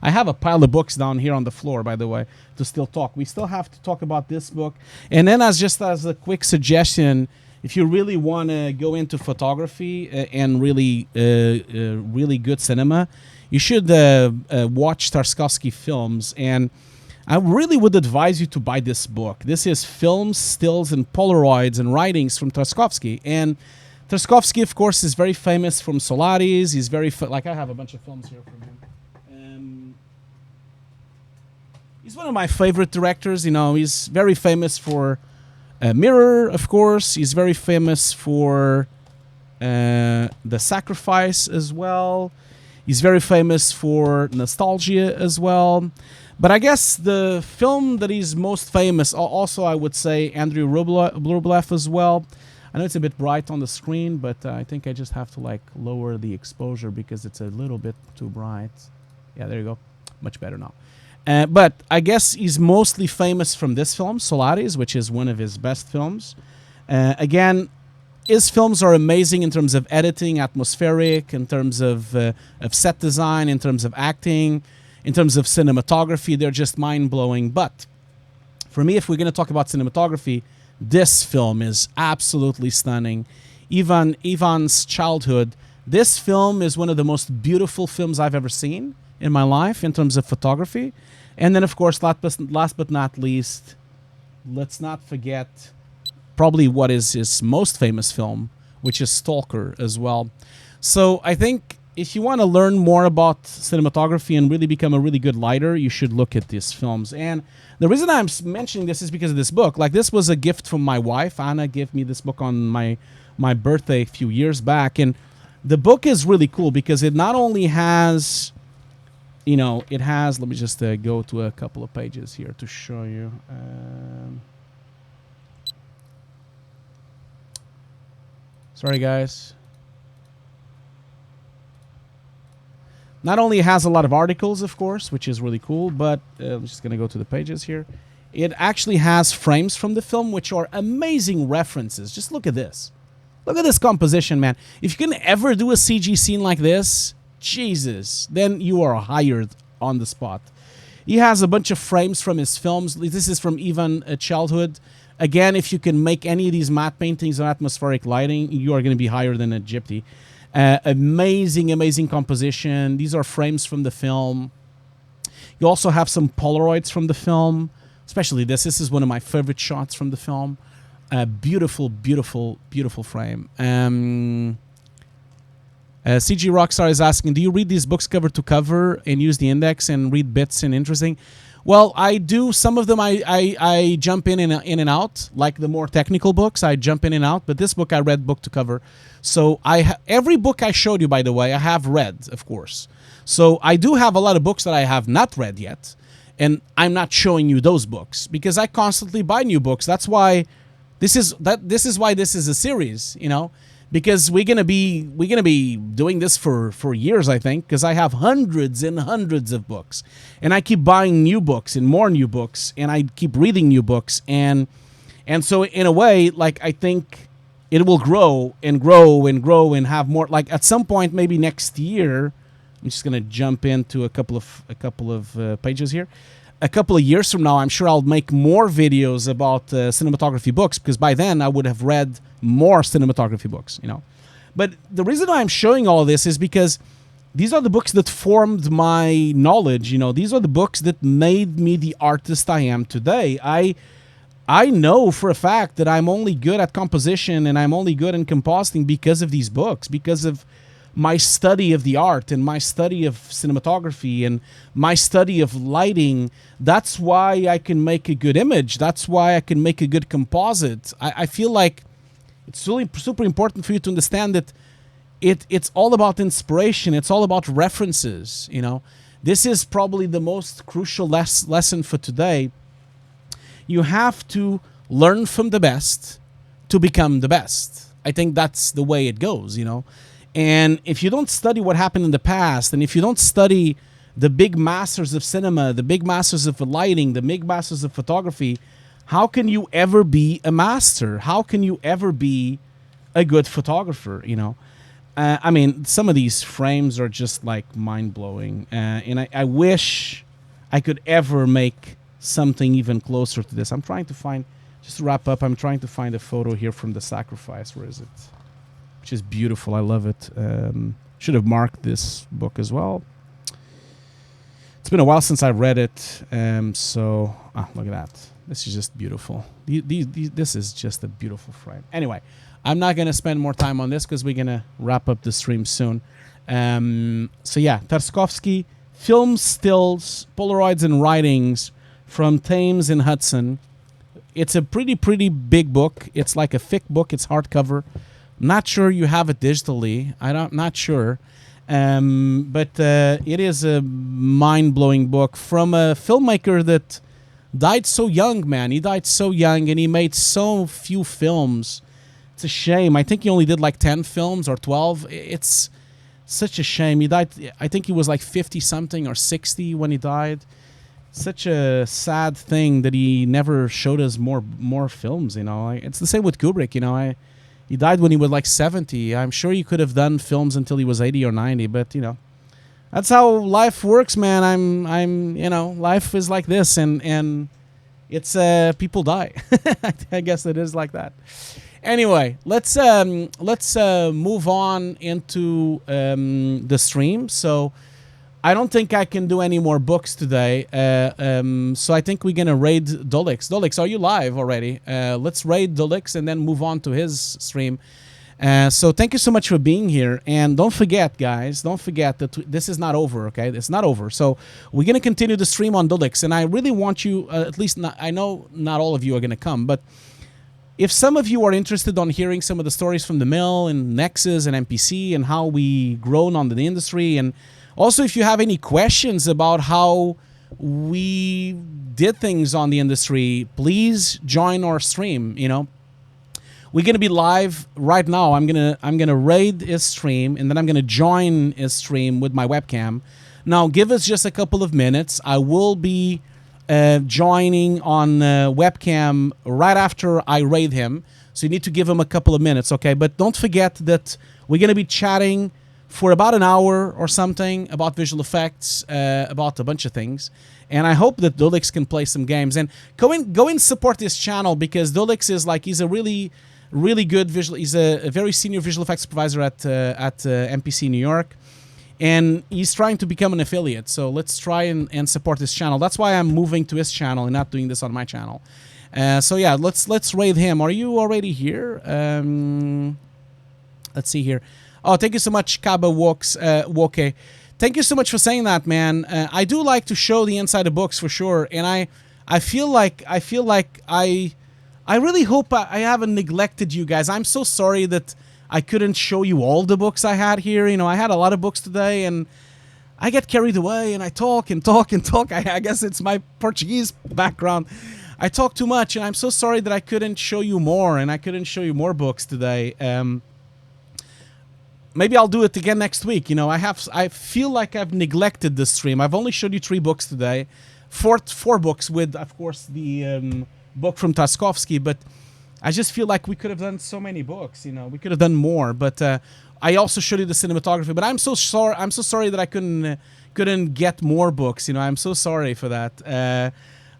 C: have a pile of books down here on the floor, by the way, to still talk. We still have to talk about this book. And then as a quick suggestion, if you really want to go into photography and really good cinema, you should watch Tarkovsky films. And I really would advise you to buy this book. This is Films, Stills, and Polaroids and Writings from Tarkovsky. And Tarkovsky, of course, is very famous from Solaris. He's very, I have a bunch of films here from him. He's one of my favorite directors. You know, he's very famous for Mirror, of course. He's very famous for The Sacrifice as well. He's very famous for Nostalgia as well. But I guess the film that he's most famous, also I would say Andrei Rublev as well. I know it's a bit bright on the screen, but I think I just have to lower the exposure because it's a little bit too bright. Yeah, there you go. Much better now. But I guess he's mostly famous from this film, Solaris, which is one of his best films. Again, his films are amazing in terms of editing, atmospheric, in terms of set design, in terms of acting, in terms of cinematography. They're just mind-blowing. But for me, if we're going to talk about cinematography, this film is absolutely stunning. Ivan's childhood. This film is one of the most beautiful films I've ever seen in my life in terms of photography. And then, of course, last but not least, let's not forget probably what is his most famous film, which is Stalker as well. So I think if you want to learn more about cinematography and really become a really good lighter, you should look at these films. And the reason I'm mentioning this is because of this book. This was a gift from my wife. Anna gave me this book on my birthday a few years back. And the book is really cool because it not only has, it has, let me just go to a couple of pages here to show you. Sorry, guys. Not only has a lot of articles, of course, which is really cool, but I'm just going to go to the pages here. It actually has frames from the film, which are amazing references. Just look at this. Look at this composition, man. If you can ever do a CG scene like this, Jesus, then you are hired on the spot. He has a bunch of frames from his films. This is from Ivan childhood. Again, if you can make any of these matte paintings on atmospheric lighting, you are going to be higher than a gypsy. Amazing composition. These are frames from the film. You also have some Polaroids from the film, especially this. This is one of my favorite shots from the film. Beautiful frame. CG Rockstar is asking, do you read these books cover to cover and use the index and read bits and interesting? Well, I do. Some of them I jump in and out, like the more technical books. I jump in and out, but this book I read book to cover. So every book I showed you, by the way, I have read, of course. So I do have a lot of books that I have not read yet, and I'm not showing you those books because I constantly buy new books. That's why this is why this is a series, because we're gonna be doing this for years, I think, because I have hundreds and hundreds of books, and I keep buying new books and more new books, and I keep reading new books, and so in a way, I think it will grow and grow and grow and have more. At some point, maybe next year, I'm just gonna jump into a couple of pages here. A couple of years from now, I'm sure I'll make more videos about cinematography books because by then I would have read more cinematography books, But the reason I'm showing all this is because these are the books that formed my knowledge, These are the books that made me the artist I am today. I know for a fact that I'm only good at composition and I'm only good in compositing because of these books, because of my study of the art and my study of cinematography and my study of lighting. That's why I can make a good image. That's why I can make a good composite. I feel like it's really super important for you to understand that it's all about inspiration. It's all about references, This is probably the most crucial lesson for today. You have to learn from the best to become the best. I think that's the way it goes, And if you don't study what happened in the past, and if you don't study the big masters of cinema, the big masters of lighting, the big masters of photography, how can you ever be a master? How can you ever be a good photographer? I mean, some of these frames are just like mind-blowing, and I wish I could ever make something even closer to this. I'm trying to find, just to wrap up, I'm trying to find a photo here from The Sacrifice. Where is it? Which is beautiful. I love it. Should have marked this book as well. It's been a while since I read it, so look at that. This is just beautiful. This is just a beautiful frame. Anyway, I'm not going to spend more time on this because we're going to wrap up the stream soon. So yeah, Tarkovsky, Film Stills, Polaroids and Writings from Thames and Hudson. It's a pretty big book. It's like a thick book. It's hardcover. Not sure you have it digitally. Not sure. But it is a mind-blowing book from a filmmaker that died so young, man. He died so young, and he made so few films. It's a shame. I think he only did like 10 films or 12. It's such a shame. He died, I think he was like 50-something or 60 when he died. Such a sad thing that he never showed us more films, It's the same with Kubrick, He died when he was like 70. I'm sure he could have done films until he was 80 or 90, but that's how life works, man. Life is like this, and it's people die. I guess it is like that. Anyway, let's move on into the stream. So I don't think I can do any more books today. So I think we're gonna raid Dolix. Dolix, are you live already? Let's raid Dolix and then move on to his stream. So thank you so much for being here. And don't forget, guys, that this is not over, okay? It's not over. So we're going to continue the stream on Dolix. And I really want you, at least, I know not all of you are going to come, but if some of you are interested on hearing some of the stories from the mill and Nexus and MPC and how we grown on the industry, and also if you have any questions about how we did things on the industry, please join our stream, We're gonna be live right now. I'm gonna raid his stream, and then I'm gonna join his stream with my webcam. Now, give us just a couple of minutes. I will be joining on webcam right after I raid him. So you need to give him a couple of minutes, okay? But don't forget that we're gonna be chatting for about an hour or something about visual effects, about a bunch of things. And I hope that Dolix can play some games. And go and support this channel, because Dolix is he's a really good visual. He's a very senior visual effects supervisor at MPC New York, and he's trying to become an affiliate. So let's try and support this channel. That's why I'm moving to his channel and not doing this on my channel. So yeah, let's raid him. Are you already here? Let's see here. Oh, thank you so much, Kaba Woke. Thank you so much for saying that, man. I do like to show the inside of books for sure, and I feel like I really hope I haven't neglected you guys. I'm so sorry that I couldn't show you all the books I had here. I had a lot of books today, and I get carried away, and I talk and talk and talk. I guess it's my Portuguese background. I talk too much, and I'm so sorry that I couldn't show you more, and I couldn't show you more books today. Maybe I'll do it again next week. I feel like I've neglected this stream. I've only showed you 3 books today. Four books with, of course, the book from Tarkovsky, but I just feel like we could have done so many books. We could have done more. But I also showed you the cinematography. But I'm so sorry that I couldn't get more books. I'm so sorry for that.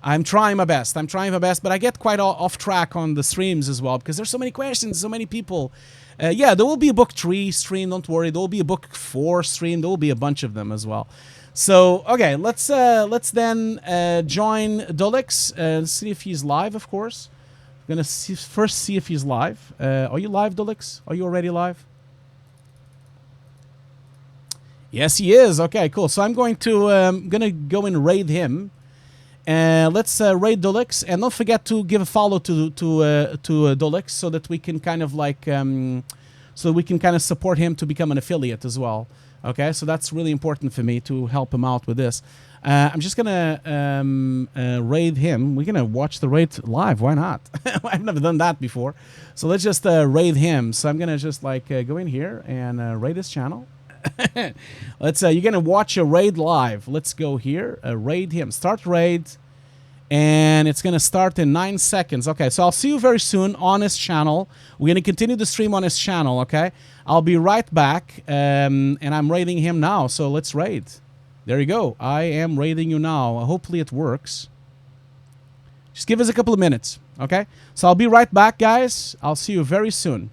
C: I'm trying my best. But I get quite off track on the streams as well, because there's so many questions, so many people. Yeah, there will be a book 3 stream. Don't worry. There will be a book 4 stream. There will be a bunch of them as well. So okay, let's then join Dolix and see if he's live. Of course, I'm gonna first see if he's live. Are you live, Dolix? Are you already live? Yes, he is. Okay, cool. So I'm going to go and raid him. Let's raid Dolix, and don't forget to give a follow to Dolix, so that we can kind of support him to become an affiliate as well. Okay, so that's really important for me to help him out with this. I'm just gonna raid him. We're gonna watch the raid live. Why not? I've never done that before. So let's just raid him. So I'm gonna just go in here and raid his channel. Let's you're gonna watch a raid live. Let's go here. Raid him. Start raid, And it's going to start in 9 seconds. Okay, so I'll see you very soon on his channel. We're going to continue the stream on his channel, okay? I'll be right back, and I'm raiding him now, so let's raid. There you go. I am raiding you now. Hopefully it works. Just give us a couple of minutes, okay? So I'll be right back, guys. I'll see you very soon.